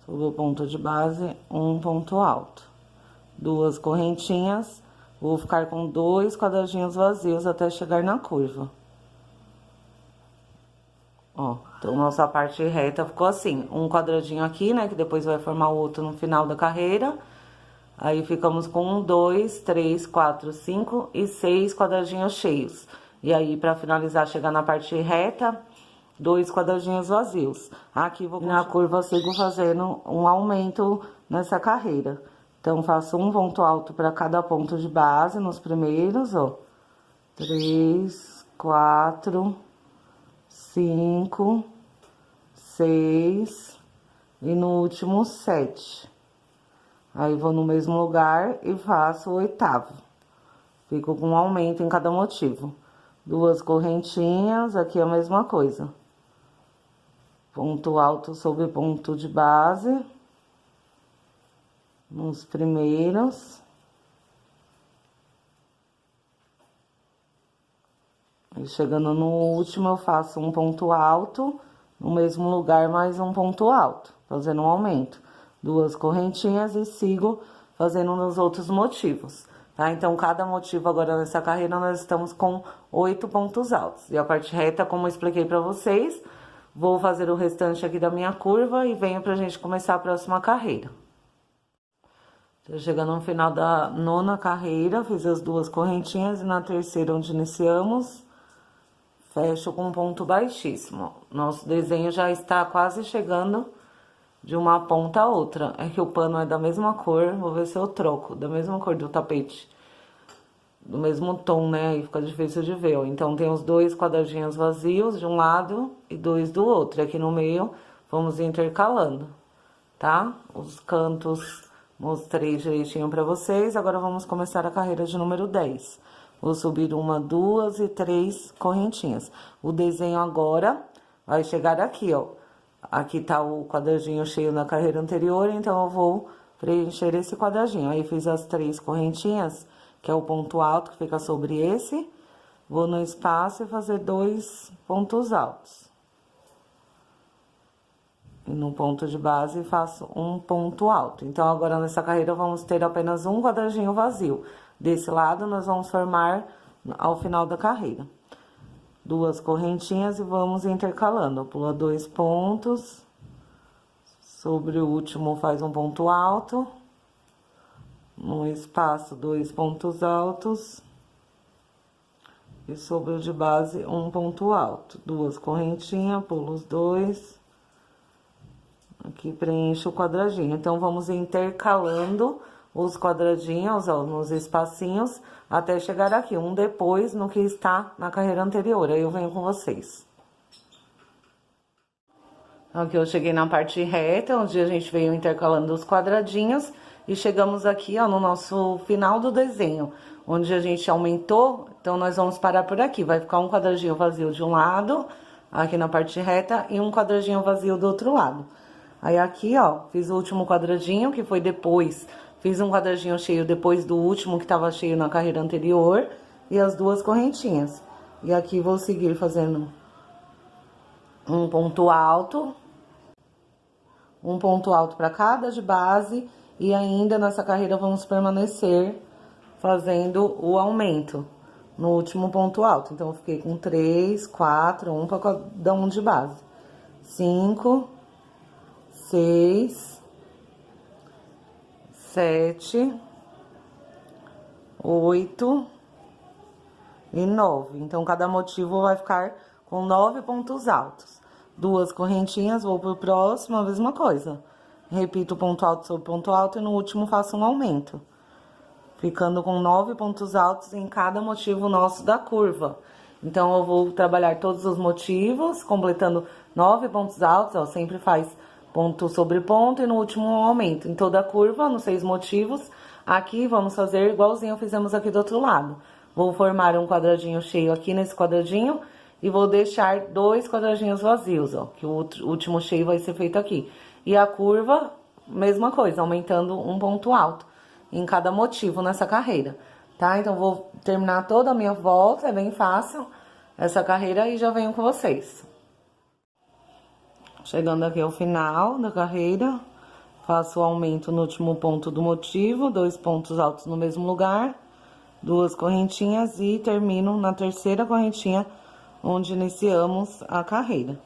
Sobre o ponto de base, um ponto alto. 2 correntinhas, vou ficar com 2 quadradinhos vazios até chegar na curva. Ó, então, nossa parte reta ficou assim, um quadradinho aqui, né, que depois vai formar o outro no final da carreira. Aí, ficamos com 1, 2, 3, 4, 5 e 6 quadradinhos cheios. E aí, pra finalizar, chegar na parte reta, 2 quadradinhos vazios. Aqui, vou na curva, sigo fazendo um aumento nessa carreira. Então, faço um ponto alto pra cada ponto de base nos primeiros, ó. 3, 4... 5, 6 e no último 7. Aí, vou no mesmo lugar e faço o 8º. Fico com um aumento em cada motivo. 2 correntinhas, aqui é a mesma coisa. Ponto alto sobre ponto de base. Nos primeiros. E chegando no último, eu faço um ponto alto. No mesmo lugar, mais um ponto alto. Fazendo um aumento. 2 correntinhas e sigo fazendo nos outros motivos, tá? Então, cada motivo agora nessa carreira, nós estamos com 8 pontos altos. E a parte reta, como eu expliquei pra vocês, vou fazer o restante aqui da minha curva e venho pra gente começar a próxima carreira. Tô chegando no final da 9ª carreira, fiz as 2 correntinhas e na terceira, onde iniciamos, fecho com um ponto baixíssimo. Nosso desenho já está quase chegando de uma ponta a outra. É que o pano é da mesma cor, vou ver se eu troco, da mesma cor do tapete. Do mesmo tom, né? Aí fica difícil de ver, ó. Então, tem os 2 quadradinhos vazios de um lado e 2 do outro. E aqui no meio, vamos intercalando, tá? Os cantos, mostrei direitinho pra vocês. Agora, vamos começar a carreira de número 10. Vou subir 1, 2 e 3 correntinhas. O desenho agora vai chegar aqui, ó. Aqui tá o quadradinho cheio na carreira anterior, então eu vou preencher esse quadradinho. Aí, fiz as 3 correntinhas, que é o ponto alto que fica sobre esse. Vou no espaço e fazer 2 pontos altos. E no ponto de base, faço um ponto alto. Então, agora nessa carreira, vamos ter apenas um quadradinho vazio. Desse lado, nós vamos formar ao final da carreira. 2 correntinhas e vamos intercalando. Pula 2 pontos. Sobre o último, faz um ponto alto. No espaço, 2 pontos altos. E sobre o de base, um ponto alto. 2 correntinhas, pulo os 2. Aqui preencho o quadradinho. Então, vamos intercalando os quadradinhos, ó, nos espacinhos, até chegar aqui, um depois no que está na carreira anterior. Aí eu venho com vocês. Aqui eu cheguei na parte reta, onde a gente veio intercalando os quadradinhos, e chegamos aqui, ó, no nosso final do desenho, onde a gente aumentou. Então, nós vamos parar por aqui. Vai ficar um quadradinho vazio de um lado, aqui na parte reta, e um quadradinho vazio do outro lado. Aí, aqui, ó, fiz o último quadradinho, que foi depois. Fiz um quadradinho cheio depois do último, que tava cheio na carreira anterior, e as 2 correntinhas. E aqui, vou seguir fazendo um ponto alto para cada de base, e ainda nessa carreira vamos permanecer fazendo o aumento no último ponto alto. Então, eu fiquei com 3, 4, um para cada um de base. 5, 6, 7, 8 e 9. Então, cada motivo vai ficar com 9 pontos altos. 2 correntinhas, vou pro próximo, a mesma coisa. Repito ponto alto sobre ponto alto e no último faço um aumento. Ficando com 9 pontos altos em cada motivo nosso da curva. Então, eu vou trabalhar todos os motivos, completando 9 pontos altos, ó, sempre faz ponto sobre ponto e no último um aumento. Em toda a curva, nos 6 motivos, aqui vamos fazer igualzinho fizemos aqui do outro lado. Vou formar um quadradinho cheio aqui nesse quadradinho e vou deixar 2 quadradinhos vazios, ó, que o último cheio vai ser feito aqui. E a curva, mesma coisa, aumentando um ponto alto em cada motivo nessa carreira, tá? Então, vou terminar toda a minha volta, é bem fácil essa carreira e já venho com vocês. Chegando aqui ao final da carreira, faço o aumento no último ponto do motivo, 2 pontos altos no mesmo lugar, 2 correntinhas e termino na terceira correntinha onde iniciamos a carreira.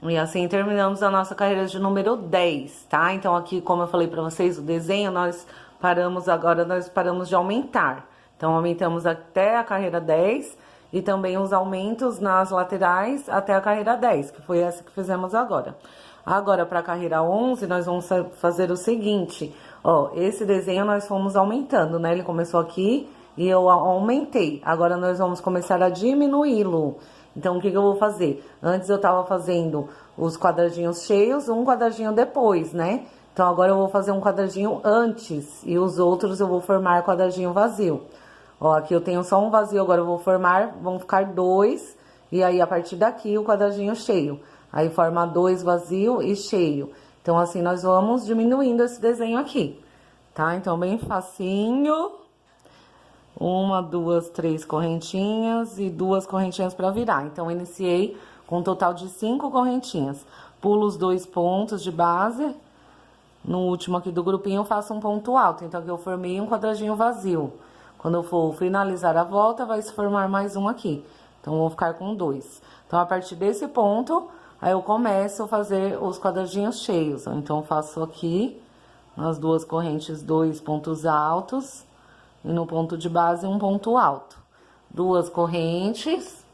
E assim terminamos a nossa carreira de número 10, tá? Então, aqui, como eu falei pra vocês, o desenho, nós paramos de aumentar. Então, aumentamos até a carreira 10 e também os aumentos nas laterais até a carreira 10, que foi essa que fizemos agora. Agora, pra carreira 11, nós vamos fazer o seguinte, ó, esse desenho nós fomos aumentando, né? Ele começou aqui e eu aumentei. Agora, nós vamos começar a diminuí-lo. Então, o que que eu vou fazer? Antes eu tava fazendo os quadradinhos cheios, um quadradinho depois, né? Então, agora eu vou fazer um quadradinho antes e os outros eu vou formar quadradinho vazio. Ó, aqui eu tenho só um vazio, agora eu vou formar, vão ficar 2, e aí a partir daqui o quadradinho cheio. Aí forma 2 vazio e cheio. Então, assim, nós vamos diminuindo esse desenho aqui, tá? Então, bem facinho. 1, 2, 3 correntinhas e 2 correntinhas pra virar. Então, eu iniciei com um total de 5 correntinhas. Pulo os 2 pontos de base. No último aqui do grupinho, eu faço um ponto alto. Então, aqui eu formei um quadradinho vazio. Quando eu for finalizar a volta, vai se formar mais um aqui. Então, eu vou ficar com 2. Então, a partir desse ponto, aí eu começo a fazer os quadradinhos cheios. Então, eu faço aqui, nas 2 correntes, 2 pontos altos. E no ponto de base, um ponto alto. 2 correntes.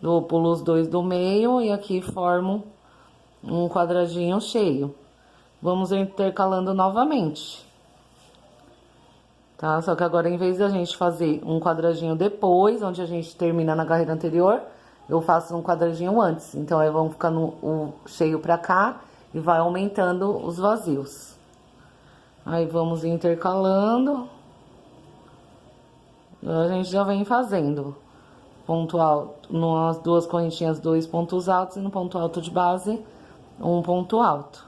Eu pulo os 2 do meio e aqui formo um quadradinho cheio. Vamos intercalando novamente. Tá? Só que agora, em vez de a gente fazer um quadradinho depois, onde a gente termina na carreira anterior, eu faço um quadradinho antes. Então, aí vão ficando o cheio pra cá e vai aumentando os vazios. Aí, vamos intercalando. A gente já vem fazendo ponto alto, nas 2 correntinhas, 2 pontos altos, e no ponto alto de base, um ponto alto.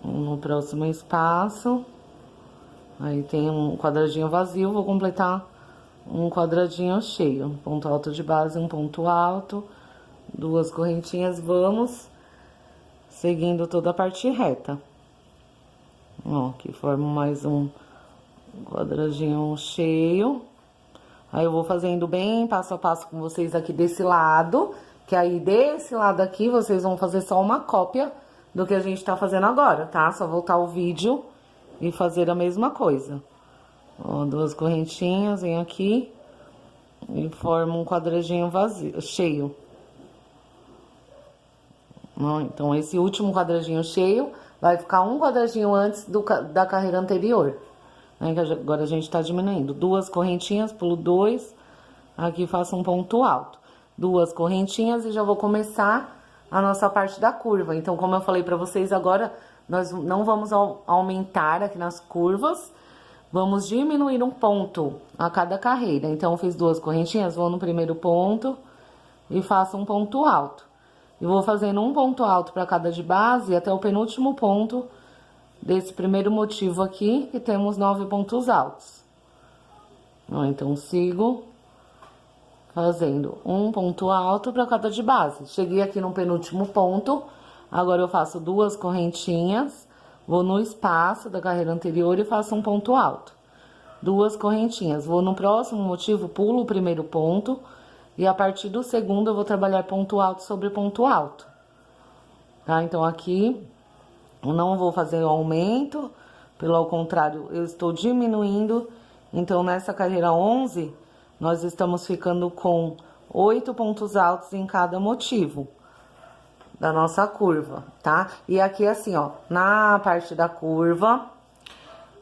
No próximo espaço, aí tem um quadradinho vazio, vou completar um quadradinho cheio. Ponto alto de base, um ponto alto, 2 correntinhas, vamos seguindo toda a parte reta. Ó, aqui formo mais um quadradinho cheio. Aí eu vou fazendo bem passo a passo com vocês aqui desse lado, que aí desse lado aqui vocês vão fazer só uma cópia do que a gente tá fazendo agora, tá? Só voltar o vídeo e fazer a mesma coisa. Ó, 2 correntinhas, vem aqui e formo um quadradinho vazio, cheio. Ó, então, esse último quadradinho cheio vai ficar um quadradinho antes da carreira anterior. Né? Que agora a gente tá diminuindo. 2 correntinhas, pulo 2, aqui faço um ponto alto. 2 correntinhas e já vou começar a nossa parte da curva. Então, como eu falei pra vocês agora, nós não vamos aumentar aqui nas curvas, vamos diminuir um ponto a cada carreira. Então, eu fiz 2 correntinhas, vou no primeiro ponto e faço um ponto alto. E vou fazendo um ponto alto para cada de base até o penúltimo ponto desse primeiro motivo aqui, que temos 9 pontos altos. Ó, então, sigo fazendo um ponto alto para cada de base. Cheguei aqui no penúltimo ponto, agora eu faço 2 correntinhas, vou no espaço da carreira anterior e faço um ponto alto. 2 correntinhas, vou no próximo motivo, pulo o primeiro ponto, e a partir do segundo eu vou trabalhar ponto alto sobre ponto alto. Tá? Então, aqui eu não vou fazer o aumento, pelo contrário, eu estou diminuindo. Então, nessa carreira 11... nós estamos ficando com 8 pontos altos em cada motivo da nossa curva, tá? E aqui, assim, ó, na parte da curva,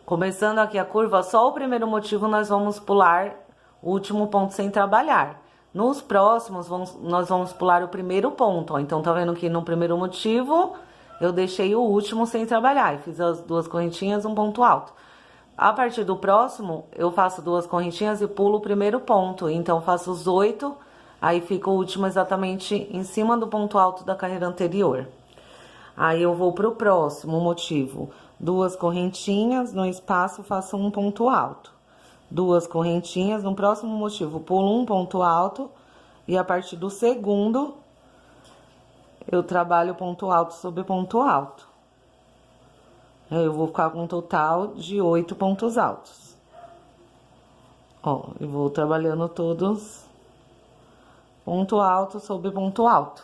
começando aqui a curva, só o primeiro motivo nós vamos pular o último ponto sem trabalhar. Nos próximos, nós vamos pular o primeiro ponto, ó. Então, tá vendo que no primeiro motivo, eu deixei o último sem trabalhar. E fiz as 2 correntinhas, um ponto alto. A partir do próximo, eu faço 2 correntinhas e pulo o primeiro ponto. Então, faço os 8, aí fica o último exatamente em cima do ponto alto da carreira anterior. Aí, eu vou pro próximo motivo. 2 correntinhas, no espaço, faço um ponto alto. 2 correntinhas, no próximo motivo, pulo um ponto alto. E a partir do segundo, eu trabalho ponto alto sobre ponto alto. Eu vou ficar com um total de 8 pontos altos. Ó, eu vou trabalhando todos ponto alto sobre ponto alto.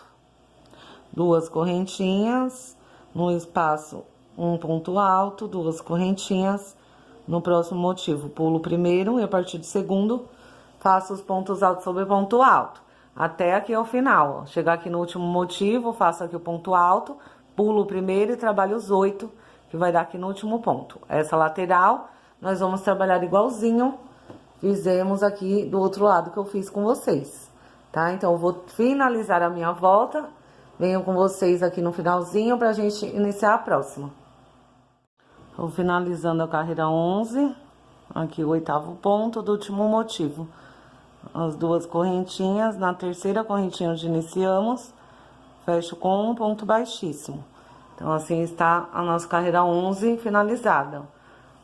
2 correntinhas, no espaço um ponto alto, 2 correntinhas, no próximo motivo pulo o primeiro e a partir do segundo faço os pontos altos sobre ponto alto. Até aqui ao final, ó. Chegar aqui no último motivo, faço aqui o ponto alto, pulo o primeiro e trabalho os 8, que vai dar aqui no último ponto. Essa lateral, nós vamos trabalhar igualzinho fizemos aqui do outro lado que eu fiz com vocês. tá? Então, eu vou finalizar a minha volta, venho com vocês aqui no finalzinho pra gente iniciar a próxima. Vou finalizando a carreira 11, aqui o 8º ponto do último motivo. As 2 correntinhas, na terceira correntinha onde iniciamos, fecho com um ponto baixíssimo. Então, assim está a nossa carreira 11 finalizada.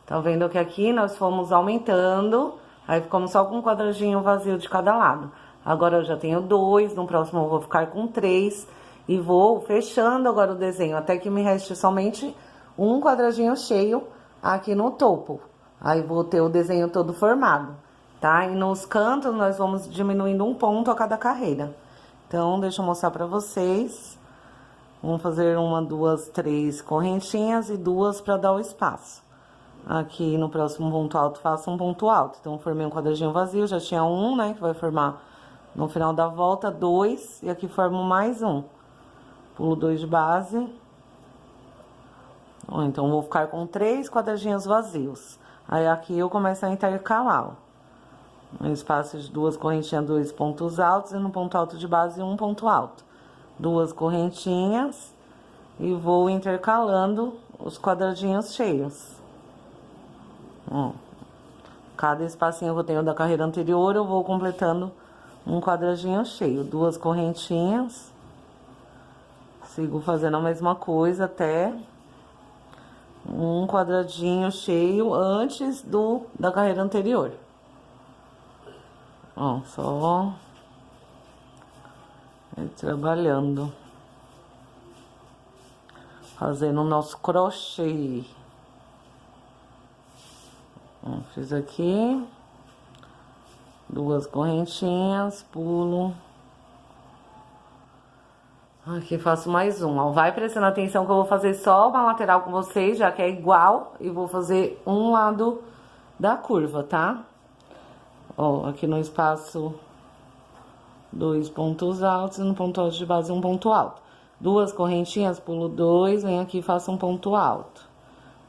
Tá vendo que aqui nós fomos aumentando, aí ficamos só com um quadradinho vazio de cada lado. Agora eu já tenho 2, no próximo eu vou ficar com 3 e vou fechando agora o desenho, até que me reste somente um quadradinho cheio aqui no topo. Aí vou ter o desenho todo formado, tá? E nos cantos nós vamos diminuindo um ponto a cada carreira. Então, deixa eu mostrar pra vocês. Vamos fazer 1, 2, 3 correntinhas e 2 para dar o espaço. Aqui no próximo ponto alto, faço um ponto alto. Então, formei um quadradinho vazio, já tinha 1, né? Que vai formar no final da volta, 2. E aqui formo mais 1. Pulo 2 de base. Então, vou ficar com 3 quadradinhos vazios. Aí, aqui eu começo a intercalar, ó. Um espaço de 2 correntinhas, 2 pontos altos. E no ponto alto de base, 1 ponto alto. 2 correntinhas e vou intercalando os quadradinhos cheios. Ó, cada espacinho que eu tenho da carreira anterior, eu vou completando um quadradinho cheio. 2 correntinhas. Sigo fazendo a mesma coisa até um quadradinho cheio antes da carreira anterior. Ó, só trabalhando, fazendo o nosso crochê. Fiz aqui 2 correntinhas, pulo. Aqui faço mais um, ó. Vai prestando atenção que eu vou fazer só uma lateral com vocês, já que é igual, e vou fazer um lado da curva, tá? Ó, aqui no espaço 2 pontos altos e no ponto alto de base 1 ponto alto. 2 correntinhas, pulo 2, venho aqui e faço um ponto alto.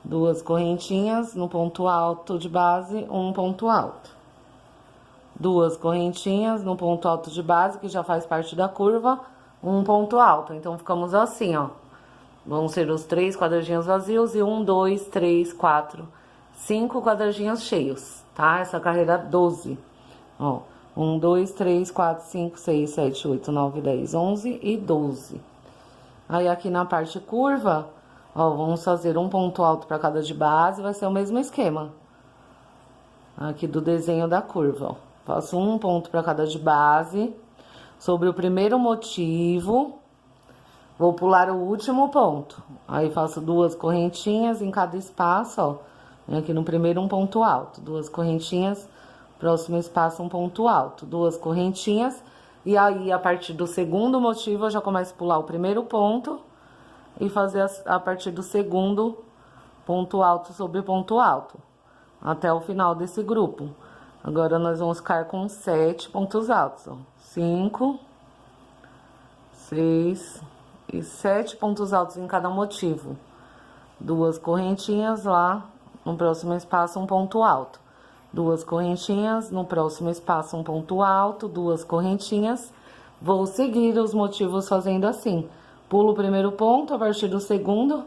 2 correntinhas, no ponto alto de base, 1 ponto alto. 2 correntinhas, no ponto alto de base, que já faz parte da curva, 1 ponto alto. Então, ficamos assim, ó. Vão ser os 3 quadradinhos vazios e 1, 2, 3, 4, 5 quadradinhos cheios, tá? Essa carreira 12, ó. 1, 2, 3, 4, 5, 6, 7, 8, 9, 10, 11 e 12. Aí, aqui na parte curva, ó, vamos fazer um ponto alto para cada de base, vai ser o mesmo esquema. Aqui do desenho da curva, ó. Faço um ponto para cada de base. Sobre o primeiro motivo, vou pular o último ponto. Aí, faço 2 correntinhas em cada espaço, ó. Aqui no primeiro, um ponto alto. 2 correntinhas. Próximo espaço, um ponto alto, 2 correntinhas. E aí, a partir do segundo motivo, eu já começo a pular o primeiro ponto e fazer a partir do segundo ponto alto sobre ponto alto, até o final desse grupo. Agora, nós vamos ficar com 7 pontos altos, ó. 5, 6 e 7 pontos altos em cada motivo. 2 correntinhas lá, no próximo espaço, um ponto alto. 2 correntinhas, no próximo espaço um ponto alto, 2 correntinhas. Vou seguir os motivos fazendo assim. Pulo o primeiro ponto, a partir do segundo,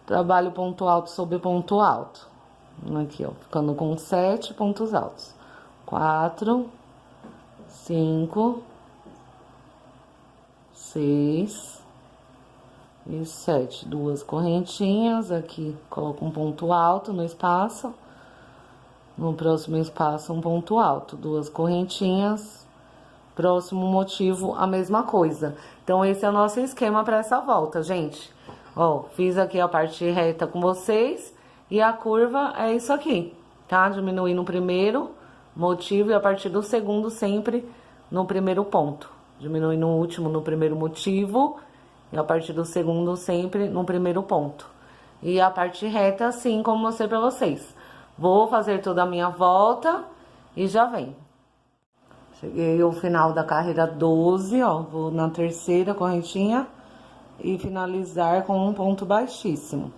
trabalho ponto alto sobre ponto alto. Aqui, ó, ficando com 7 pontos altos. 4, 5, 6 e 7. 2 correntinhas, aqui coloco um ponto alto no espaço. No próximo espaço, um ponto alto, 2 correntinhas. Próximo motivo, a mesma coisa. Então, esse é o nosso esquema para essa volta, gente. Ó, fiz aqui a parte reta com vocês e a curva é isso aqui, tá? Diminuir no primeiro motivo e a partir do segundo sempre no primeiro ponto. Diminuir no último no primeiro motivo e a partir do segundo sempre no primeiro ponto. E a parte reta, assim como eu mostrei pra vocês. Vou fazer toda a minha volta e já vem. Cheguei ao final da carreira 12, ó. Vou na terceira correntinha e finalizar com um ponto baixíssimo.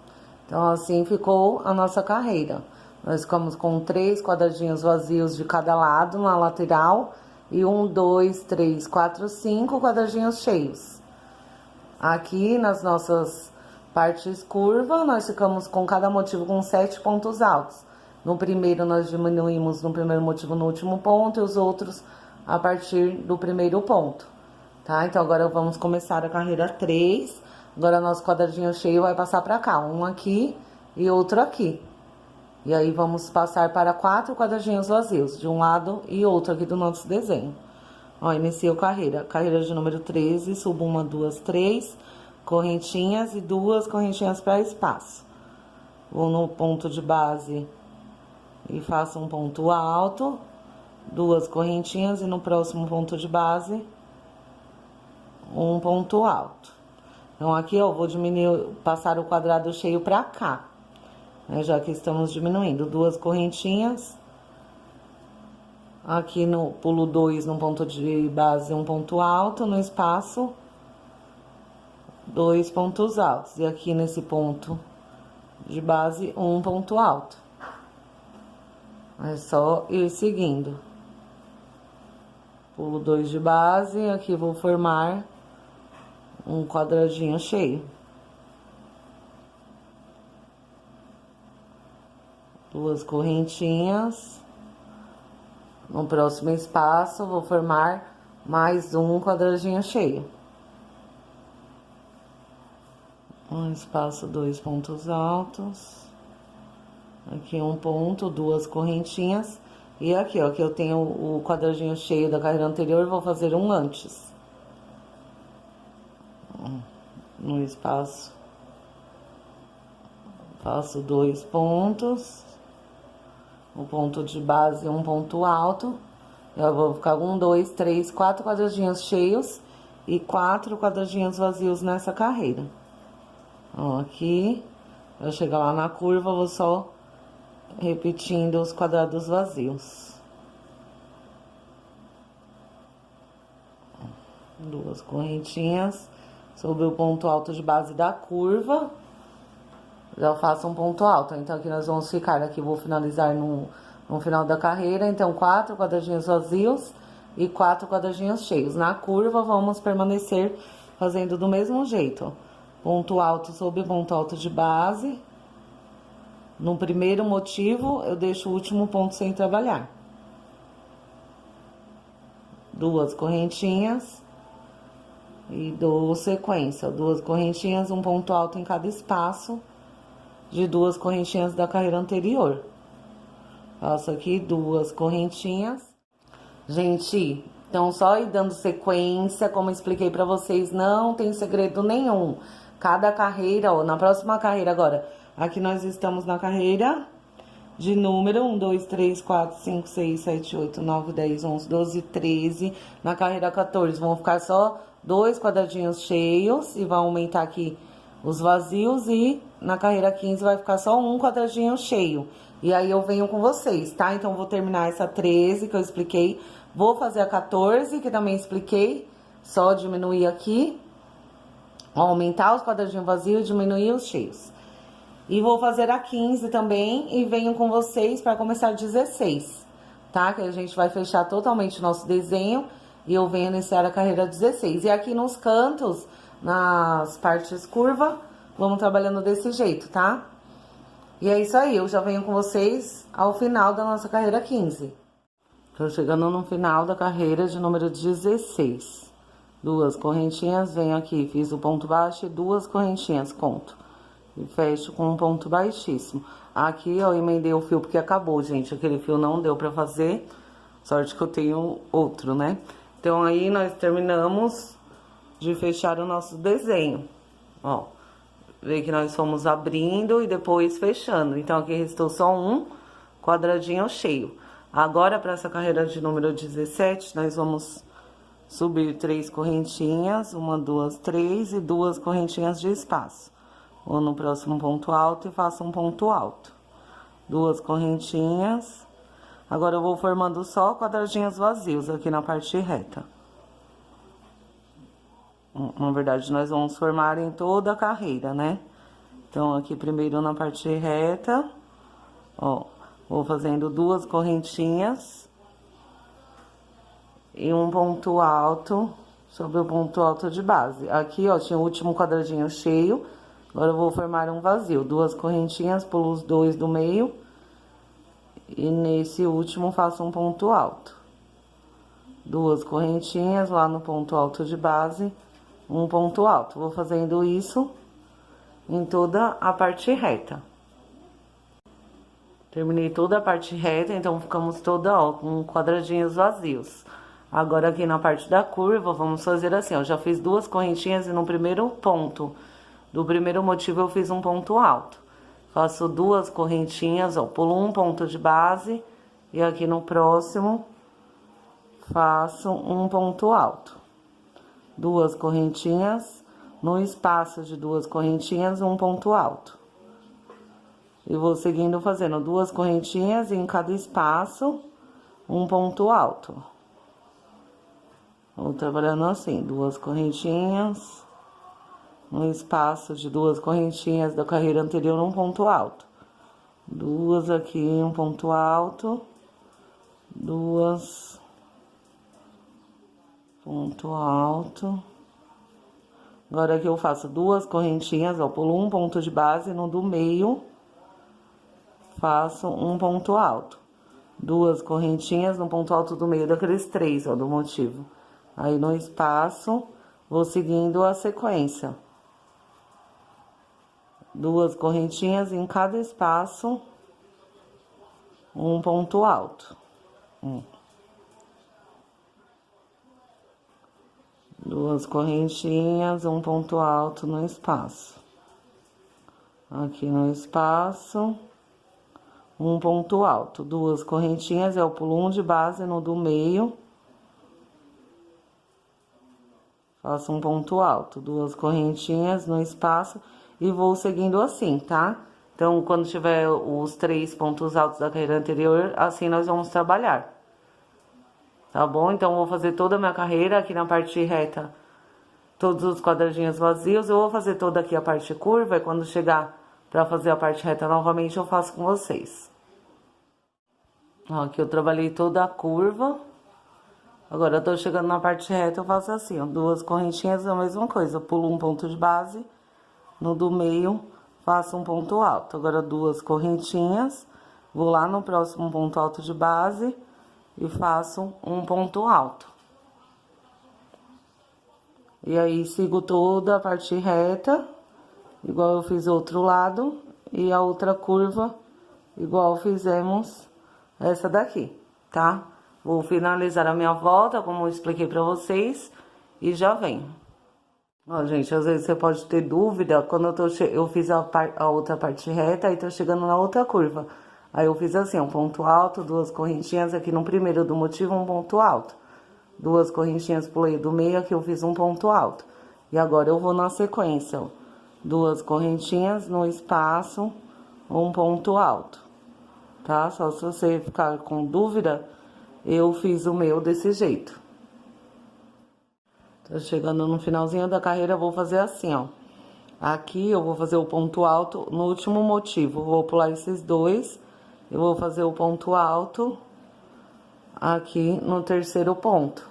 Então, assim ficou a nossa carreira. Nós ficamos com 3 quadradinhos vazios de cada lado na lateral E 1, 2, 3, 4, 5 quadradinhos cheios. Aqui nas nossas partes curvas, nós ficamos com cada motivo com 7 pontos altos. No primeiro, nós diminuímos no primeiro motivo no último ponto e os outros a partir do primeiro ponto, tá? Então, agora vamos começar a carreira 3. Agora, nosso quadradinho cheio vai passar pra cá, um aqui e outro aqui. E aí, vamos passar para 4 quadradinhos vazios, de um lado e outro aqui do nosso desenho. Ó, iniciei a carreira. Carreira de número 13, subo 1, 2, 3 correntinhas e 2 correntinhas para espaço. Vou no ponto de base e faço um ponto alto, 2 correntinhas, e no próximo ponto de base, um ponto alto. Então, aqui, ó, vou diminuir, passar o quadrado cheio pra cá, né, já que estamos diminuindo. 2 correntinhas. Aqui no pulo 2, no ponto de base, um ponto alto, no espaço, 2 pontos altos. E aqui nesse ponto de base, um ponto alto. É só ir seguindo. Pulo 2 de base, aqui vou formar um quadradinho cheio. 2 correntinhas. No próximo espaço, vou formar mais um quadradinho cheio. Um espaço, 2 pontos altos. Aqui um ponto, 2 correntinhas. E aqui, ó, que eu tenho o quadradinho cheio da carreira anterior, vou fazer um antes. No espaço, faço 2 pontos. O ponto de base, um ponto alto. Eu vou ficar 1, 2, 3, 4 quadradinhos cheios e 4 quadradinhos vazios nessa carreira. Ó, aqui, eu chegar lá na curva, vou só repetindo os quadrados vazios. 2 correntinhas sobre o ponto alto de base da curva. Já faço um ponto alto. Então, aqui nós vamos ficar, aqui vou finalizar no final da carreira. Então, 4 quadradinhos vazios e 4 quadradinhos cheios. Na curva, vamos permanecer fazendo do mesmo jeito, ó. Ponto alto sobre ponto alto de base. No primeiro motivo, eu deixo o último ponto sem trabalhar. 2 correntinhas e dou sequência. 2 correntinhas, um ponto alto em cada espaço de 2 correntinhas da carreira anterior. Faço aqui 2 correntinhas. Gente, então só ir dando sequência, como eu expliquei pra vocês, não tem segredo nenhum. Cada carreira, ó, na próxima carreira agora, aqui nós estamos na carreira de número 1, 2, 3, 4, 5, 6, 7, 8, 9, 10, 11, 12, 13. Na carreira 14 vão ficar só 2 quadradinhos cheios e vai aumentar aqui os vazios, e na carreira 15 vai ficar só um quadradinho cheio. E aí eu venho com vocês, tá? Então, vou terminar essa 13 que eu expliquei. Vou fazer a 14, que também expliquei. Só diminuir aqui, aumentar os quadradinhos vazios e diminuir os cheios. E vou fazer a 15 também e venho com vocês para começar a 16, tá? Que a gente vai fechar totalmente o nosso desenho e eu venho iniciar a carreira 16. E aqui nos cantos, nas partes curvas, vamos trabalhando desse jeito, tá? E é isso aí, eu já venho com vocês ao final da nossa carreira 15. Tô chegando no final da carreira de número 16. 2 correntinhas, venho aqui, fiz o ponto baixo e 2 correntinhas, conto. E fecho com um ponto baixíssimo. Aqui eu emendei o fio porque acabou, gente. Aquele fio não deu pra fazer. Sorte que eu tenho outro, né? Então, aí nós terminamos de fechar o nosso desenho. Ó, vê que nós fomos abrindo e depois fechando. Então, aqui restou só um quadradinho cheio. Agora, para essa carreira de número 17, nós vamos subir 3 correntinhas. 1, 2, 3 e 2 correntinhas de espaço. Vou no próximo ponto alto e faço um ponto alto. 2 correntinhas. Agora, eu vou formando só quadradinhos vazios aqui na parte reta. Na verdade, nós vamos formar em toda a carreira, né? Então, aqui primeiro na parte reta, ó, vou fazendo 2 correntinhas e um ponto alto sobre o ponto alto de base. Aqui, ó, tinha o último quadradinho cheio, agora eu vou formar um vazio. Duas correntinhas, pulo os dois do meio, e nesse último faço um ponto alto. Duas correntinhas lá no ponto alto de base, um ponto alto. Vou fazendo isso em toda a parte reta. Terminei toda a parte reta, então ficamos toda, ó, com quadradinhos vazios. Agora, aqui na parte da curva, vamos fazer assim, ó. Já fiz duas correntinhas e no primeiro ponto do primeiro motivo eu fiz um ponto alto. Faço duas correntinhas, ó, pulo um ponto de base e aqui no próximo faço um ponto alto. Duas correntinhas, no espaço de duas correntinhas, um ponto alto. E vou seguindo fazendo duas correntinhas em cada espaço, um ponto alto. Vou trabalhando assim, duas correntinhas, no espaço de duas correntinhas da carreira anterior, um ponto alto. Duas aqui, um ponto alto, duas, ponto alto. Agora aqui eu faço duas correntinhas, ó, pulo um ponto de base, no do meio faço um ponto alto. Duas correntinhas no ponto alto do meio daqueles três, ó, do motivo. Aí no espaço, vou seguindo a sequência. Duas correntinhas em cada espaço, um ponto alto. Duas correntinhas, um ponto alto no espaço. Aqui no espaço, um ponto alto. Duas correntinhas, eu pulo um de base no do meio. Faço um ponto alto. Duas correntinhas no espaço e vou seguindo assim, tá? Então, quando tiver os três pontos altos da carreira anterior, assim nós vamos trabalhar. Tá bom? Então, vou fazer toda a minha carreira aqui na parte reta, todos os quadradinhos vazios. Eu vou fazer toda aqui a parte curva, e quando chegar pra fazer a parte reta novamente, eu faço com vocês. Ó, aqui eu trabalhei toda a curva. Agora, eu tô chegando na parte reta, eu faço assim, ó, duas correntinhas, a mesma coisa. Eu pulo um ponto de base, no do meio, faço um ponto alto. Agora, duas correntinhas, vou lá no próximo ponto alto de base e faço um ponto alto. E aí, sigo toda a parte reta, igual eu fiz o outro lado, e a outra curva, igual fizemos essa daqui, tá? Vou finalizar a minha volta, como eu expliquei pra vocês, e já venho. Ó, gente, às vezes você pode ter dúvida, quando eu fiz a outra parte reta, aí tô chegando na outra curva. Aí eu fiz assim, um ponto alto, duas correntinhas aqui no primeiro do motivo, um ponto alto. Duas correntinhas pulei do meio, aqui eu fiz um ponto alto. E agora eu vou na sequência, ó. Duas correntinhas no espaço, um ponto alto. Tá? Só se você ficar com dúvida, eu fiz o meu desse jeito. Tô chegando no finalzinho da carreira, eu vou fazer assim, ó. Aqui eu vou fazer o ponto alto no último motivo. Vou pular esses dois. Eu vou fazer o ponto alto aqui no terceiro ponto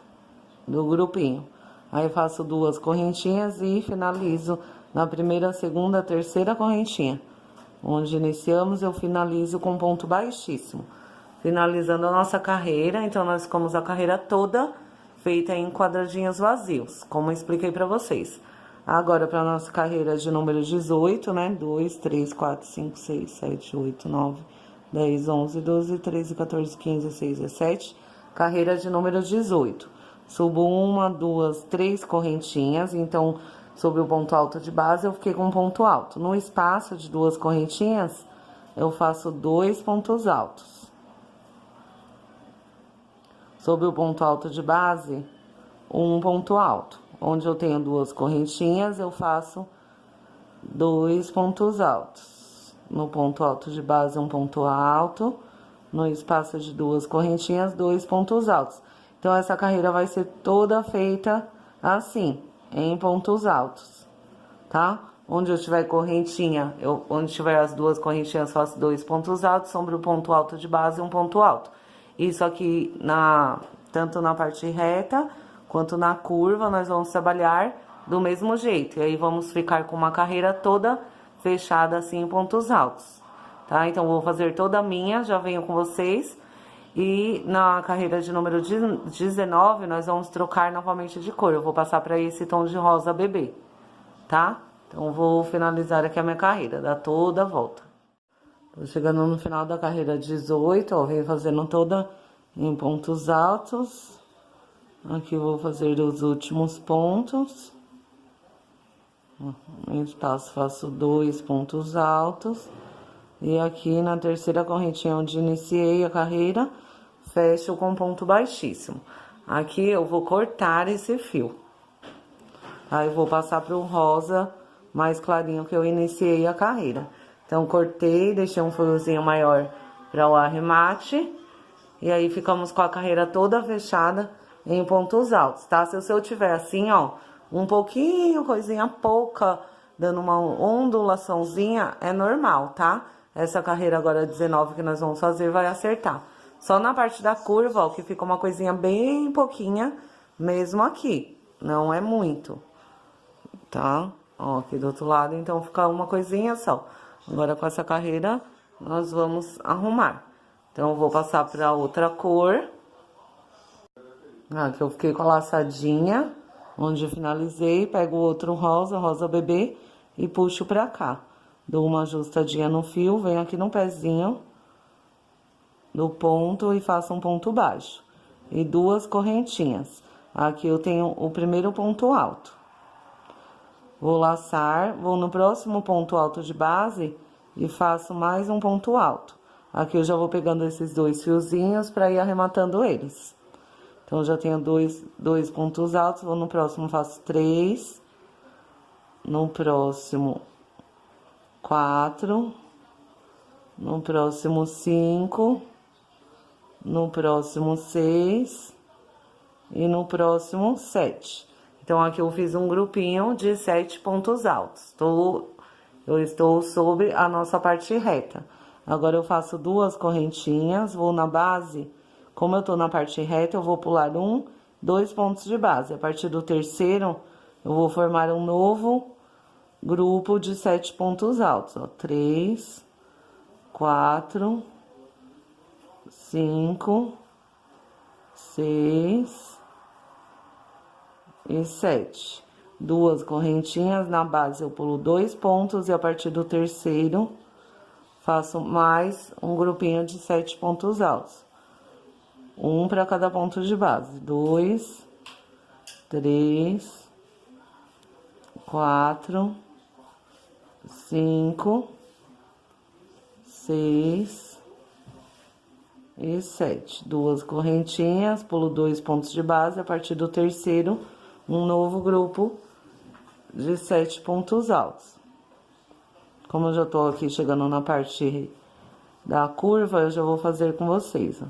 do grupinho. Aí faço duas correntinhas e finalizo na primeira, segunda, terceira correntinha. Onde iniciamos, eu finalizo com ponto baixíssimo. Finalizando a nossa carreira, então nós ficamos a carreira toda feita em quadradinhos vazios, como eu expliquei pra vocês. Agora, pra nossa carreira de número 18, né? 2, 3, 4, 5, 6, 7, 8, 9, 10, 11, 12, 13, 14, 15, 16, 17. Carreira de número 18. Subo uma, duas, três correntinhas, então, sobre o ponto alto de base, eu fiquei com um ponto alto. No espaço de duas correntinhas, eu faço dois pontos altos. Sobre o ponto alto de base, um ponto alto. Onde eu tenho duas correntinhas, eu faço dois pontos altos. No ponto alto de base, um ponto alto. No espaço de duas correntinhas, dois pontos altos. Então, essa carreira vai ser toda feita assim, em pontos altos, tá? Onde eu tiver correntinha, onde tiver as duas correntinhas, faço dois pontos altos. Sobre o ponto alto de base, um ponto alto. Isso aqui Tanto na parte reta, quanto na curva, nós vamos trabalhar do mesmo jeito. E aí, vamos ficar com uma carreira toda fechada assim em pontos altos, tá? Então, vou fazer toda a minha, já venho com vocês. E na carreira de número 19, nós vamos trocar novamente de cor. Eu vou passar para esse tom de rosa bebê, tá? Então, vou finalizar aqui a minha carreira, dar toda a volta. Tô chegando no final da carreira 18, ó, venho fazendo toda em pontos altos. Aqui eu vou fazer os últimos pontos. No espaço faço 2 pontos altos. E aqui na terceira correntinha onde iniciei a carreira, fecho com ponto baixíssimo. Aqui eu vou cortar esse fio. Aí vou passar pro rosa mais clarinho que eu iniciei a carreira. Então, cortei, deixei um fiozinho maior para o arremate. E aí, ficamos com a carreira toda fechada em pontos altos, tá? Se o seu tiver assim, ó, um pouquinho, coisinha pouca, dando uma ondulaçãozinha, é normal, tá? Essa carreira agora 19 que nós vamos fazer vai acertar. Só na parte da curva, ó, que fica uma coisinha bem pouquinha, mesmo aqui. Não é muito, tá? Ó, aqui do outro lado, então fica uma coisinha só. Agora, com essa carreira, nós vamos arrumar. Então, eu vou passar pra outra cor. Aqui eu fiquei com a laçadinha, onde eu finalizei. Pego o outro rosa, rosa bebê, e puxo pra cá. Dou uma ajustadinha no fio, venho aqui no pezinho do ponto e faço um ponto baixo. E 2 correntinhas. Aqui eu tenho o primeiro ponto alto. Vou laçar, vou no próximo ponto alto de base e faço mais um ponto alto. Aqui eu já vou pegando esses 2 fiozinhos para ir arrematando eles. Então, eu já tenho dois pontos altos, vou no próximo faço 3, no próximo 4, no próximo 5, no próximo 6 e no próximo 7. Então, aqui eu fiz um grupinho de 7 pontos altos. Eu estou sobre a nossa parte reta. Agora, eu faço 2 correntinhas, vou na base. Como eu tô na parte reta, eu vou pular 2 pontos de base. A partir do terceiro, eu vou formar um novo grupo de 7 pontos altos, ó. 3, 4, 5, 6 e 7. 2 correntinhas, na base eu pulo 2 pontos e a partir do terceiro faço mais um grupinho de 7 pontos altos. Um para cada ponto de base. 2, 3, 4, 5, 6 e 7. 2 correntinhas, pulo 2 pontos de base. A partir do terceiro, um novo grupo de 7 pontos altos. Como eu já tô aqui chegando na parte da curva, eu já vou fazer com vocês, ó.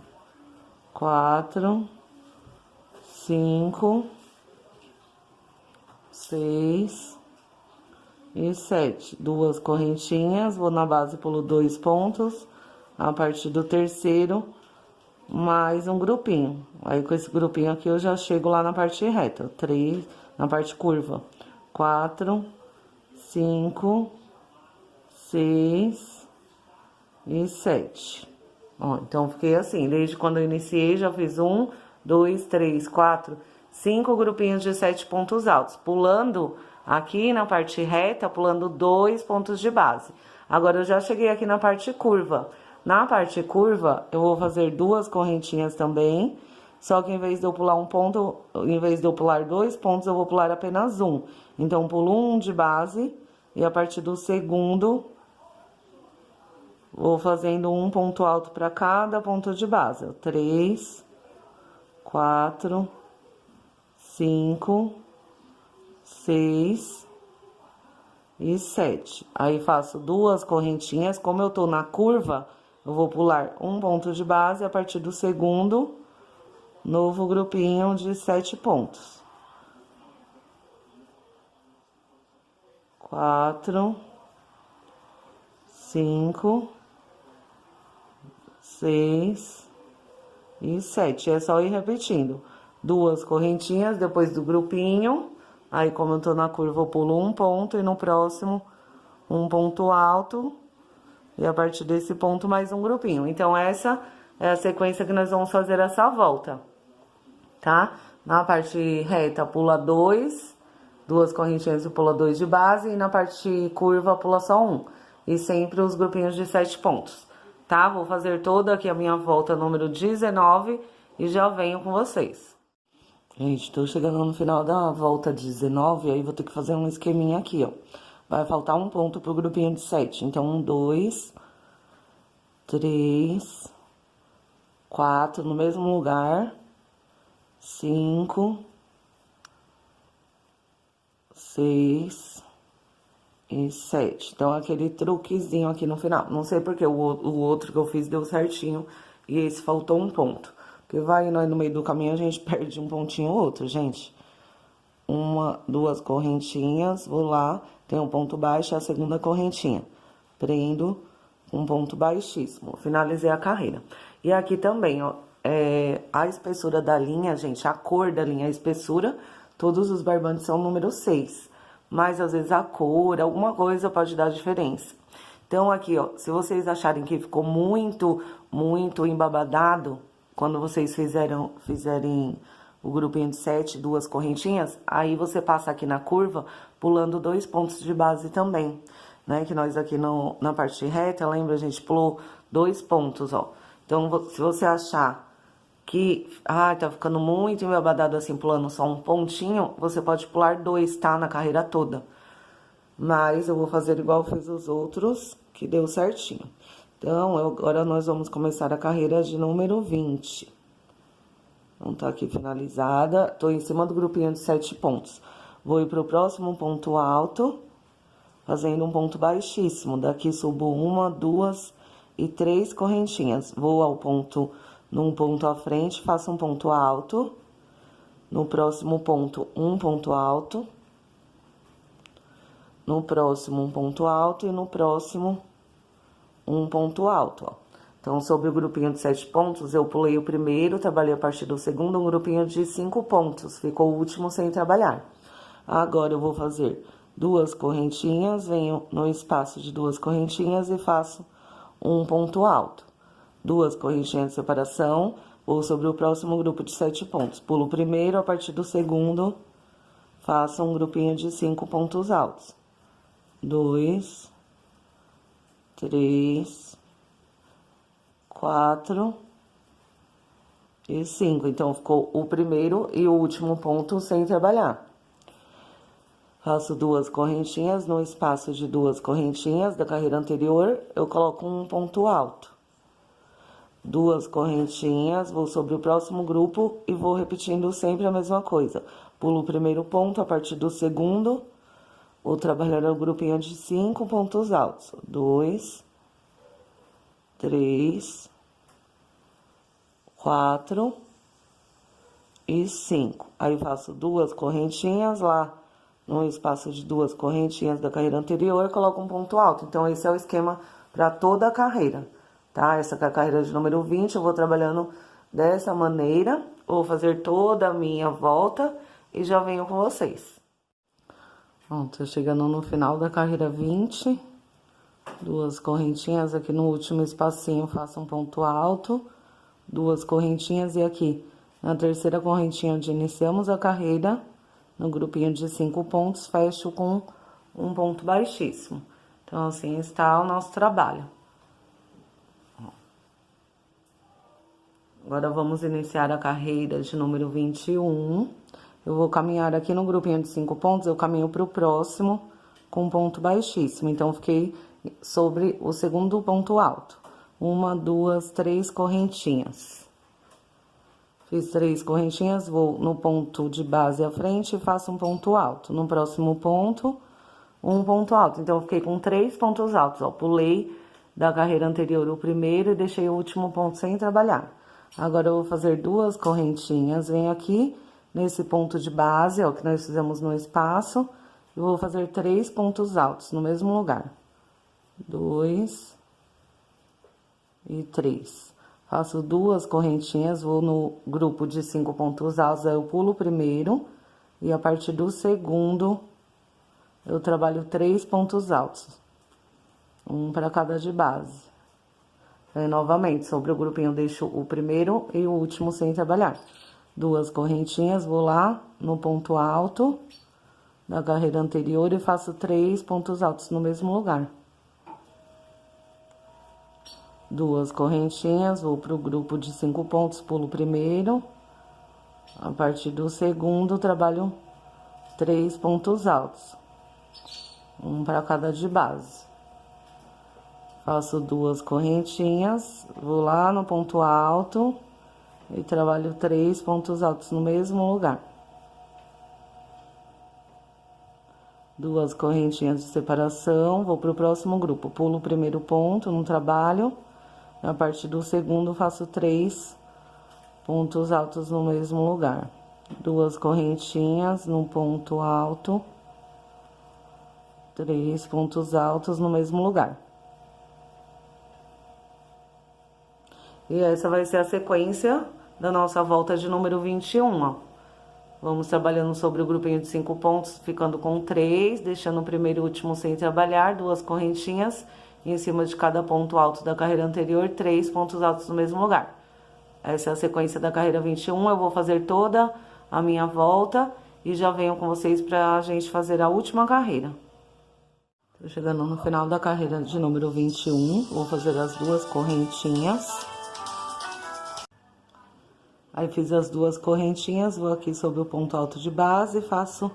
4, 5, 6 e 7. 2 correntinhas, vou na base, pulo 2 pontos. A partir do terceiro, mais um grupinho. Aí, com esse grupinho aqui, eu já chego lá na parte reta. 3, na parte curva. 4, 5, 6 e 7. Ó, então, fiquei assim, desde quando eu iniciei, já fiz 1, 2, 3, 4, 5 grupinhos de 7 pontos altos. Pulando aqui na parte reta, pulando 2 pontos de base. Agora, eu já cheguei aqui na parte curva. Na parte curva, eu vou fazer 2 correntinhas também. Só que em vez de eu pular um ponto, em vez de eu pular 2 pontos, eu vou pular apenas 1. Então, pulo 1 de base e a partir do segundo, vou fazendo um ponto alto para cada ponto de base. 3, 4, 5, 6 e 7. Aí, faço 2 correntinhas. Como eu tô na curva, eu vou pular um ponto de base. A partir do segundo, novo grupinho de 7 pontos. 4, 5, 6 e 7. É só ir repetindo. 2 correntinhas depois do grupinho. Aí, como eu tô na curva, eu pulo um ponto e no próximo, um ponto alto. E a partir desse ponto, mais um grupinho. Então, essa é a sequência que nós vamos fazer essa volta, tá? Na parte reta, pula 2 correntinhas e pula 2 de base. E na parte curva, pula só 1. E sempre os grupinhos de 7 pontos, tá? Vou fazer toda aqui a minha volta número 19 e já venho com vocês. Gente, tô chegando no final da volta 19, aí vou ter que fazer um esqueminha aqui, ó. Vai faltar um ponto pro grupinho de 7. Então, 1, 2, 3, 4 no mesmo lugar, 5, 6 e 7. Então, aquele truquezinho aqui no final. Não sei porque o outro que eu fiz deu certinho e esse faltou um ponto. Porque vai indo aí no meio do caminho, a gente perde um pontinho ou outro, gente. 1, 2 correntinhas, vou lá, tem um ponto baixo, a segunda correntinha. Prendo um ponto baixíssimo, finalizei a carreira. E aqui também, ó, a espessura da linha, gente, a cor da linha, a espessura, todos os barbantes são número 6. Mas, às vezes, a cor, alguma coisa pode dar diferença. Então, aqui, ó, se vocês acharem que ficou muito embabadado, quando vocês fizerem o grupinho de 7, 2 correntinhas, aí você passa aqui na curva, pulando 2 pontos de base também, né? Que nós aqui na parte reta, lembra, a gente pulou 2 pontos, ó. Então, se você achar que, tá ficando muito embabadado assim, pulando só um pontinho, você pode pular 2, tá? Na carreira toda. Mas eu vou fazer igual eu fiz os outros, que deu certinho. Então, agora nós vamos começar a carreira de número 20. Então, tá aqui finalizada. Tô em cima do grupinho de 7 pontos. Vou ir pro próximo ponto alto, fazendo um ponto baixíssimo. Daqui subo 1, 2 e 3 correntinhas. Vou ao ponto, num ponto à frente, faço um ponto alto. No próximo ponto, um ponto alto. No próximo, um ponto alto. E no próximo, um ponto alto, ó. Então, sobre o grupinho de 7 pontos, eu pulei o primeiro, trabalhei a partir do segundo, um grupinho de 5 pontos. Ficou o último sem trabalhar. Agora, eu vou fazer 2 correntinhas, venho no espaço de 2 correntinhas e faço um ponto alto. 2 correntinhas de separação, vou sobre o próximo grupo de 7 pontos. Pulo o primeiro, a partir do segundo, faço um grupinho de 5 pontos altos. 2, 3... 4 e 5. Então, ficou o primeiro e o último ponto sem trabalhar. Faço 2 correntinhas, no espaço de 2 correntinhas da carreira anterior, eu coloco um ponto alto. 2 correntinhas, vou sobre o próximo grupo e vou repetindo sempre a mesma coisa. Pulo o primeiro ponto, a partir do segundo, vou trabalhar o grupinho de 5 pontos altos. 2, 3, 4 e 5. Aí, faço 2 correntinhas lá, no espaço de 2 correntinhas da carreira anterior, coloco um ponto alto. Então, esse é o esquema para toda a carreira, tá? Essa aqui é a carreira de número 20, eu vou trabalhando dessa maneira, vou fazer toda a minha volta e já venho com vocês. Bom, tô chegando no final da carreira 20. 2 correntinhas aqui no último espacinho, faço um ponto alto, 2 correntinhas e aqui na terceira correntinha onde iniciamos a carreira, no grupinho de 5 pontos, fecho com um ponto baixíssimo. Então, assim está o nosso trabalho. Agora, vamos iniciar a carreira de número 21. Eu vou caminhar aqui no grupinho de 5 pontos, eu caminho para o próximo com um ponto baixíssimo. Então, fiquei sobre o segundo ponto alto. 1, 2, 3 correntinhas. Fiz 3 correntinhas, vou no ponto de base à frente e faço um ponto alto. No próximo ponto, um ponto alto. Então, eu fiquei com 3 pontos altos, ó. Pulei da carreira anterior o primeiro e deixei o último ponto sem trabalhar. Agora, eu vou fazer 2 correntinhas. Venho aqui nesse ponto de base, ó, que nós fizemos no espaço. E vou fazer 3 pontos altos no mesmo lugar. 2 e 3. Faço 2 correntinhas, vou no grupo de 5 pontos altos, aí eu pulo o primeiro. E a partir do segundo, eu trabalho 3 pontos altos. Um para cada de base. Aí, novamente, sobre o grupinho, eu deixo o primeiro e o último sem trabalhar. 2 correntinhas, vou lá no ponto alto da carreira anterior e faço 3 pontos altos no mesmo lugar. 2 correntinhas, vou pro grupo de 5 pontos, pulo o primeiro. A partir do segundo, trabalho 3 pontos altos. Um para cada de base. Faço 2 correntinhas, vou lá no ponto alto e trabalho 3 pontos altos no mesmo lugar. 2 correntinhas de separação, vou pro próximo grupo, pulo o primeiro ponto, não trabalho. A partir do segundo, faço 3 pontos altos no mesmo lugar. 2 correntinhas no ponto alto, 3 pontos altos no mesmo lugar. E essa vai ser a sequência da nossa volta de número 21, ó. Vamos trabalhando sobre o grupinho de 5 pontos, ficando com 3, deixando o primeiro e o último sem trabalhar, 2 correntinhas, e em cima de cada ponto alto da carreira anterior, 3 pontos altos no mesmo lugar. Essa é a sequência da carreira 21, eu vou fazer toda a minha volta e já venho com vocês pra gente fazer a última carreira. Tô chegando no final da carreira de número 21, vou fazer as 2 correntinhas. Aí, fiz as 2 correntinhas, vou aqui sobre o ponto alto de base e faço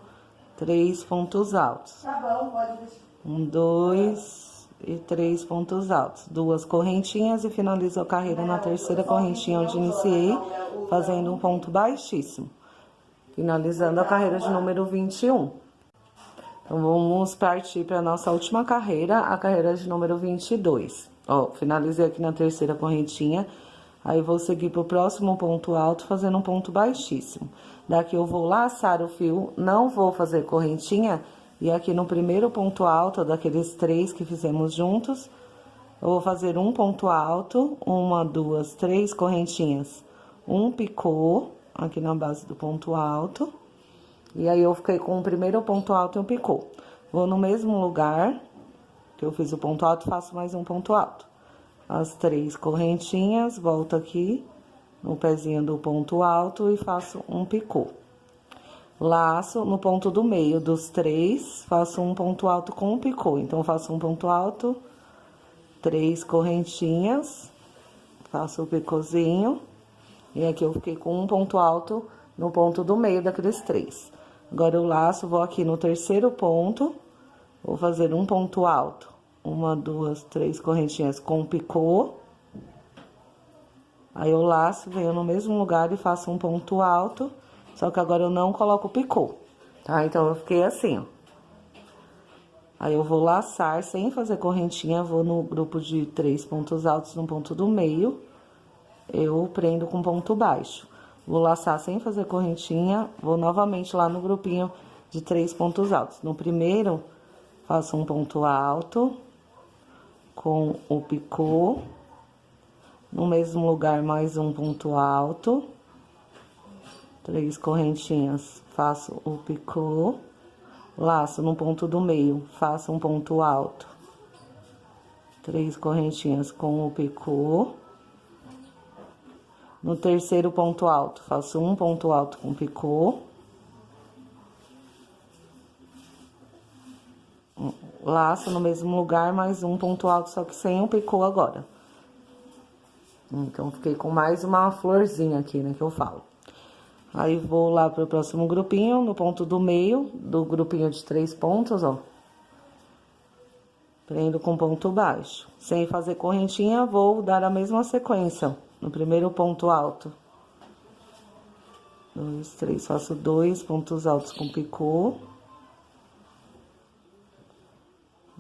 3 pontos altos. Tá bom, pode deixar. 1, 2 e 3 pontos altos. 2 correntinhas e finalizo a carreira na terceira correntinha onde iniciei, fazendo um ponto baixíssimo. Finalizando a carreira de número 21. Então, vamos partir para a nossa última carreira, a carreira de número 22. Ó, finalizei aqui na terceira correntinha. Aí, vou seguir pro próximo ponto alto, fazendo um ponto baixíssimo. Daqui, eu vou laçar o fio, não vou fazer correntinha. E aqui no primeiro ponto alto, daqueles 3 que fizemos juntos, eu vou fazer um ponto alto, 1, 2, 3 correntinhas. Um picô, aqui na base do ponto alto. E aí, eu fiquei com o primeiro ponto alto e um picô. Vou no mesmo lugar que eu fiz o ponto alto, faço mais um ponto alto. As 3 correntinhas, volto aqui no pezinho do ponto alto e faço um picô. Laço no ponto do meio dos 3, faço um ponto alto com um picô. Então, faço um ponto alto, 3 correntinhas, faço o picôzinho. E aqui eu fiquei com um ponto alto no ponto do meio daqueles 3. Agora, eu laço, vou aqui no terceiro ponto, vou fazer um ponto alto. 1, 2, 3 correntinhas com picô. Aí, eu laço, venho no mesmo lugar e faço um ponto alto. Só que agora eu não coloco picô, tá? Então, eu fiquei assim, ó. Aí, eu vou laçar sem fazer correntinha, vou no grupo de 3 pontos altos no ponto do meio. Eu prendo com ponto baixo. Vou laçar sem fazer correntinha, vou novamente lá no grupinho de 3 pontos altos. No primeiro, faço um ponto alto com o picô, no mesmo lugar mais um ponto alto, 3 correntinhas, faço o picô, laço no ponto do meio, faço um ponto alto, 3 correntinhas com o picô, no terceiro ponto alto, faço um ponto alto com picô, laço no mesmo lugar, mais um ponto alto, só que sem o picô agora. Então, fiquei com mais uma florzinha aqui, né, que eu falo. Aí, vou lá pro próximo grupinho, no ponto do meio, do grupinho de 3 pontos, ó. Prendo com ponto baixo. Sem fazer correntinha, vou dar a mesma sequência, ó. No primeiro ponto alto. 2, 3, faço 2 pontos altos com picô.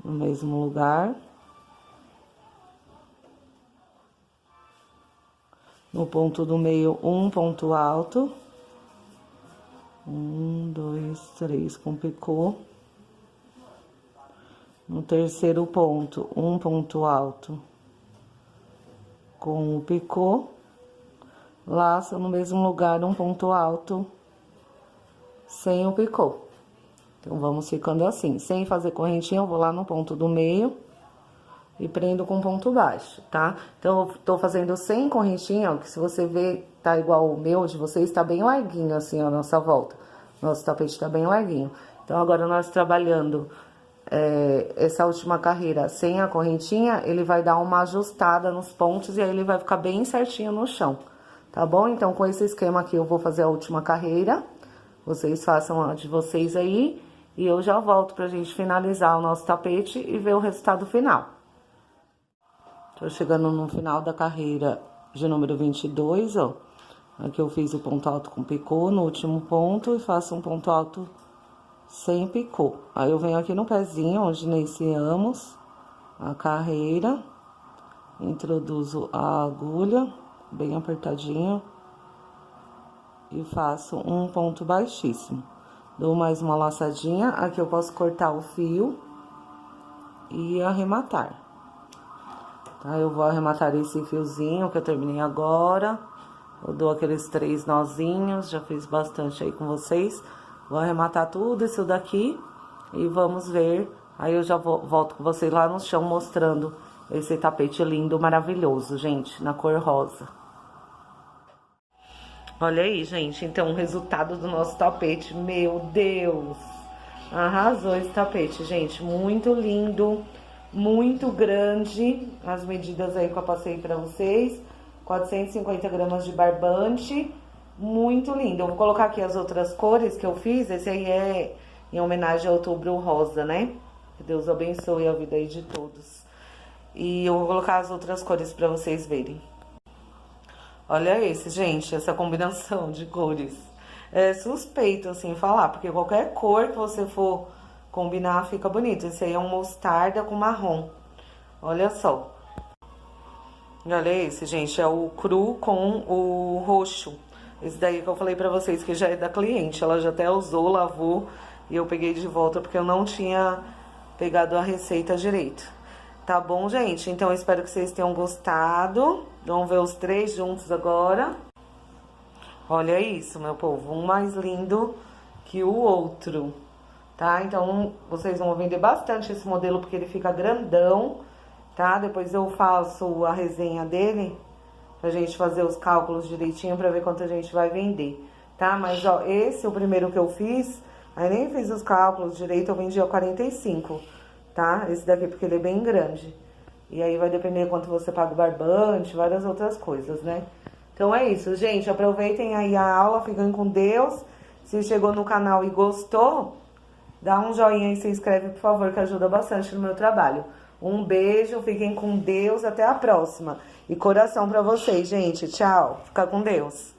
No mesmo lugar. No ponto do meio, um ponto alto. 1, 2, 3 com picô. No terceiro ponto, um ponto alto. 3 correntinhas com picô. 3 correntinhas com o picô. No mesmo lugar, 1 ponto alto. 1, 2, 3 com picô. No ponto do meio, um ponto alto. 1, 2, 3 com picô. No terceiro ponto, um ponto alto. 3 correntinhas com picô. No terceiro ponto, um ponto alto. com o picô, laço no mesmo lugar um ponto alto sem o picô. Então, vamos ficando assim. Sem fazer correntinha, eu vou lá no ponto do meio e prendo com ponto baixo, tá? Então, eu tô fazendo sem correntinha, ó, que se você ver, tá igual o meu de vocês, tá bem larguinho, assim, a nossa volta. Nosso tapete tá bem larguinho. Então, agora nós trabalhando essa última carreira sem a correntinha, ele vai dar uma ajustada nos pontos e aí ele vai ficar bem certinho no chão, tá bom? Então, com esse esquema aqui, eu vou fazer a última carreira. Vocês façam a de vocês aí e eu já volto pra gente finalizar o nosso tapete e ver o resultado final. Tô chegando no final da carreira de número 22, ó. Aqui eu fiz o ponto alto com picô no último ponto e faço um ponto alto sem picô. Aí eu venho aqui no pezinho, onde iniciamos a carreira, introduzo a agulha bem apertadinho e faço um ponto baixíssimo. Dou mais uma laçadinha, aqui eu posso cortar o fio e arrematar. Tá, eu vou arrematar esse fiozinho que eu terminei agora. Eu dou aqueles 3 nozinhos, já fiz bastante aí com vocês. Vou arrematar tudo isso daqui e vamos ver. Aí eu já volto com vocês lá no chão mostrando esse tapete lindo, maravilhoso, gente, na cor rosa. Olha aí, gente, então o resultado do nosso tapete, meu Deus! Arrasou esse tapete, gente, muito lindo, muito grande. As medidas aí que eu passei pra vocês, 450 gramas de barbante. Muito lindo. Eu vou colocar aqui as outras cores que eu fiz. Esse aí é em homenagem ao Outubro Rosa, né? Que Deus abençoe a vida aí de todos. E eu vou colocar as outras cores pra vocês verem. Olha esse, gente, essa combinação de cores. É suspeito, assim, falar, porque qualquer cor que você for combinar fica bonito. Esse aí é um mostarda com marrom. Olha só. Olha esse, gente, é o cru com o roxo. Esse daí que eu falei pra vocês que já é da cliente, ela já até usou, lavou e eu peguei de volta porque eu não tinha pegado a receita direito. Tá bom, gente? Então eu espero que vocês tenham gostado. Vamos ver os 3 juntos agora. Olha isso, meu povo, um mais lindo que o outro, tá? Então vocês vão vender bastante esse modelo porque ele fica grandão, tá? Depois eu faço a resenha dele pra gente fazer os cálculos direitinho pra ver quanto a gente vai vender, tá? Mas, ó, esse, o primeiro que eu fiz, aí nem fiz os cálculos direito, eu vendi a 45, tá? Esse daqui porque ele é bem grande. E aí vai depender quanto você paga o barbante, várias outras coisas, né? Então é isso, gente. Aproveitem aí a aula, fiquem com Deus. Se chegou no canal e gostou, dá um joinha e se inscreve, por favor, que ajuda bastante no meu trabalho. Um beijo, fiquem com Deus, até a próxima. E coração pra vocês, gente. Tchau. Fica com Deus.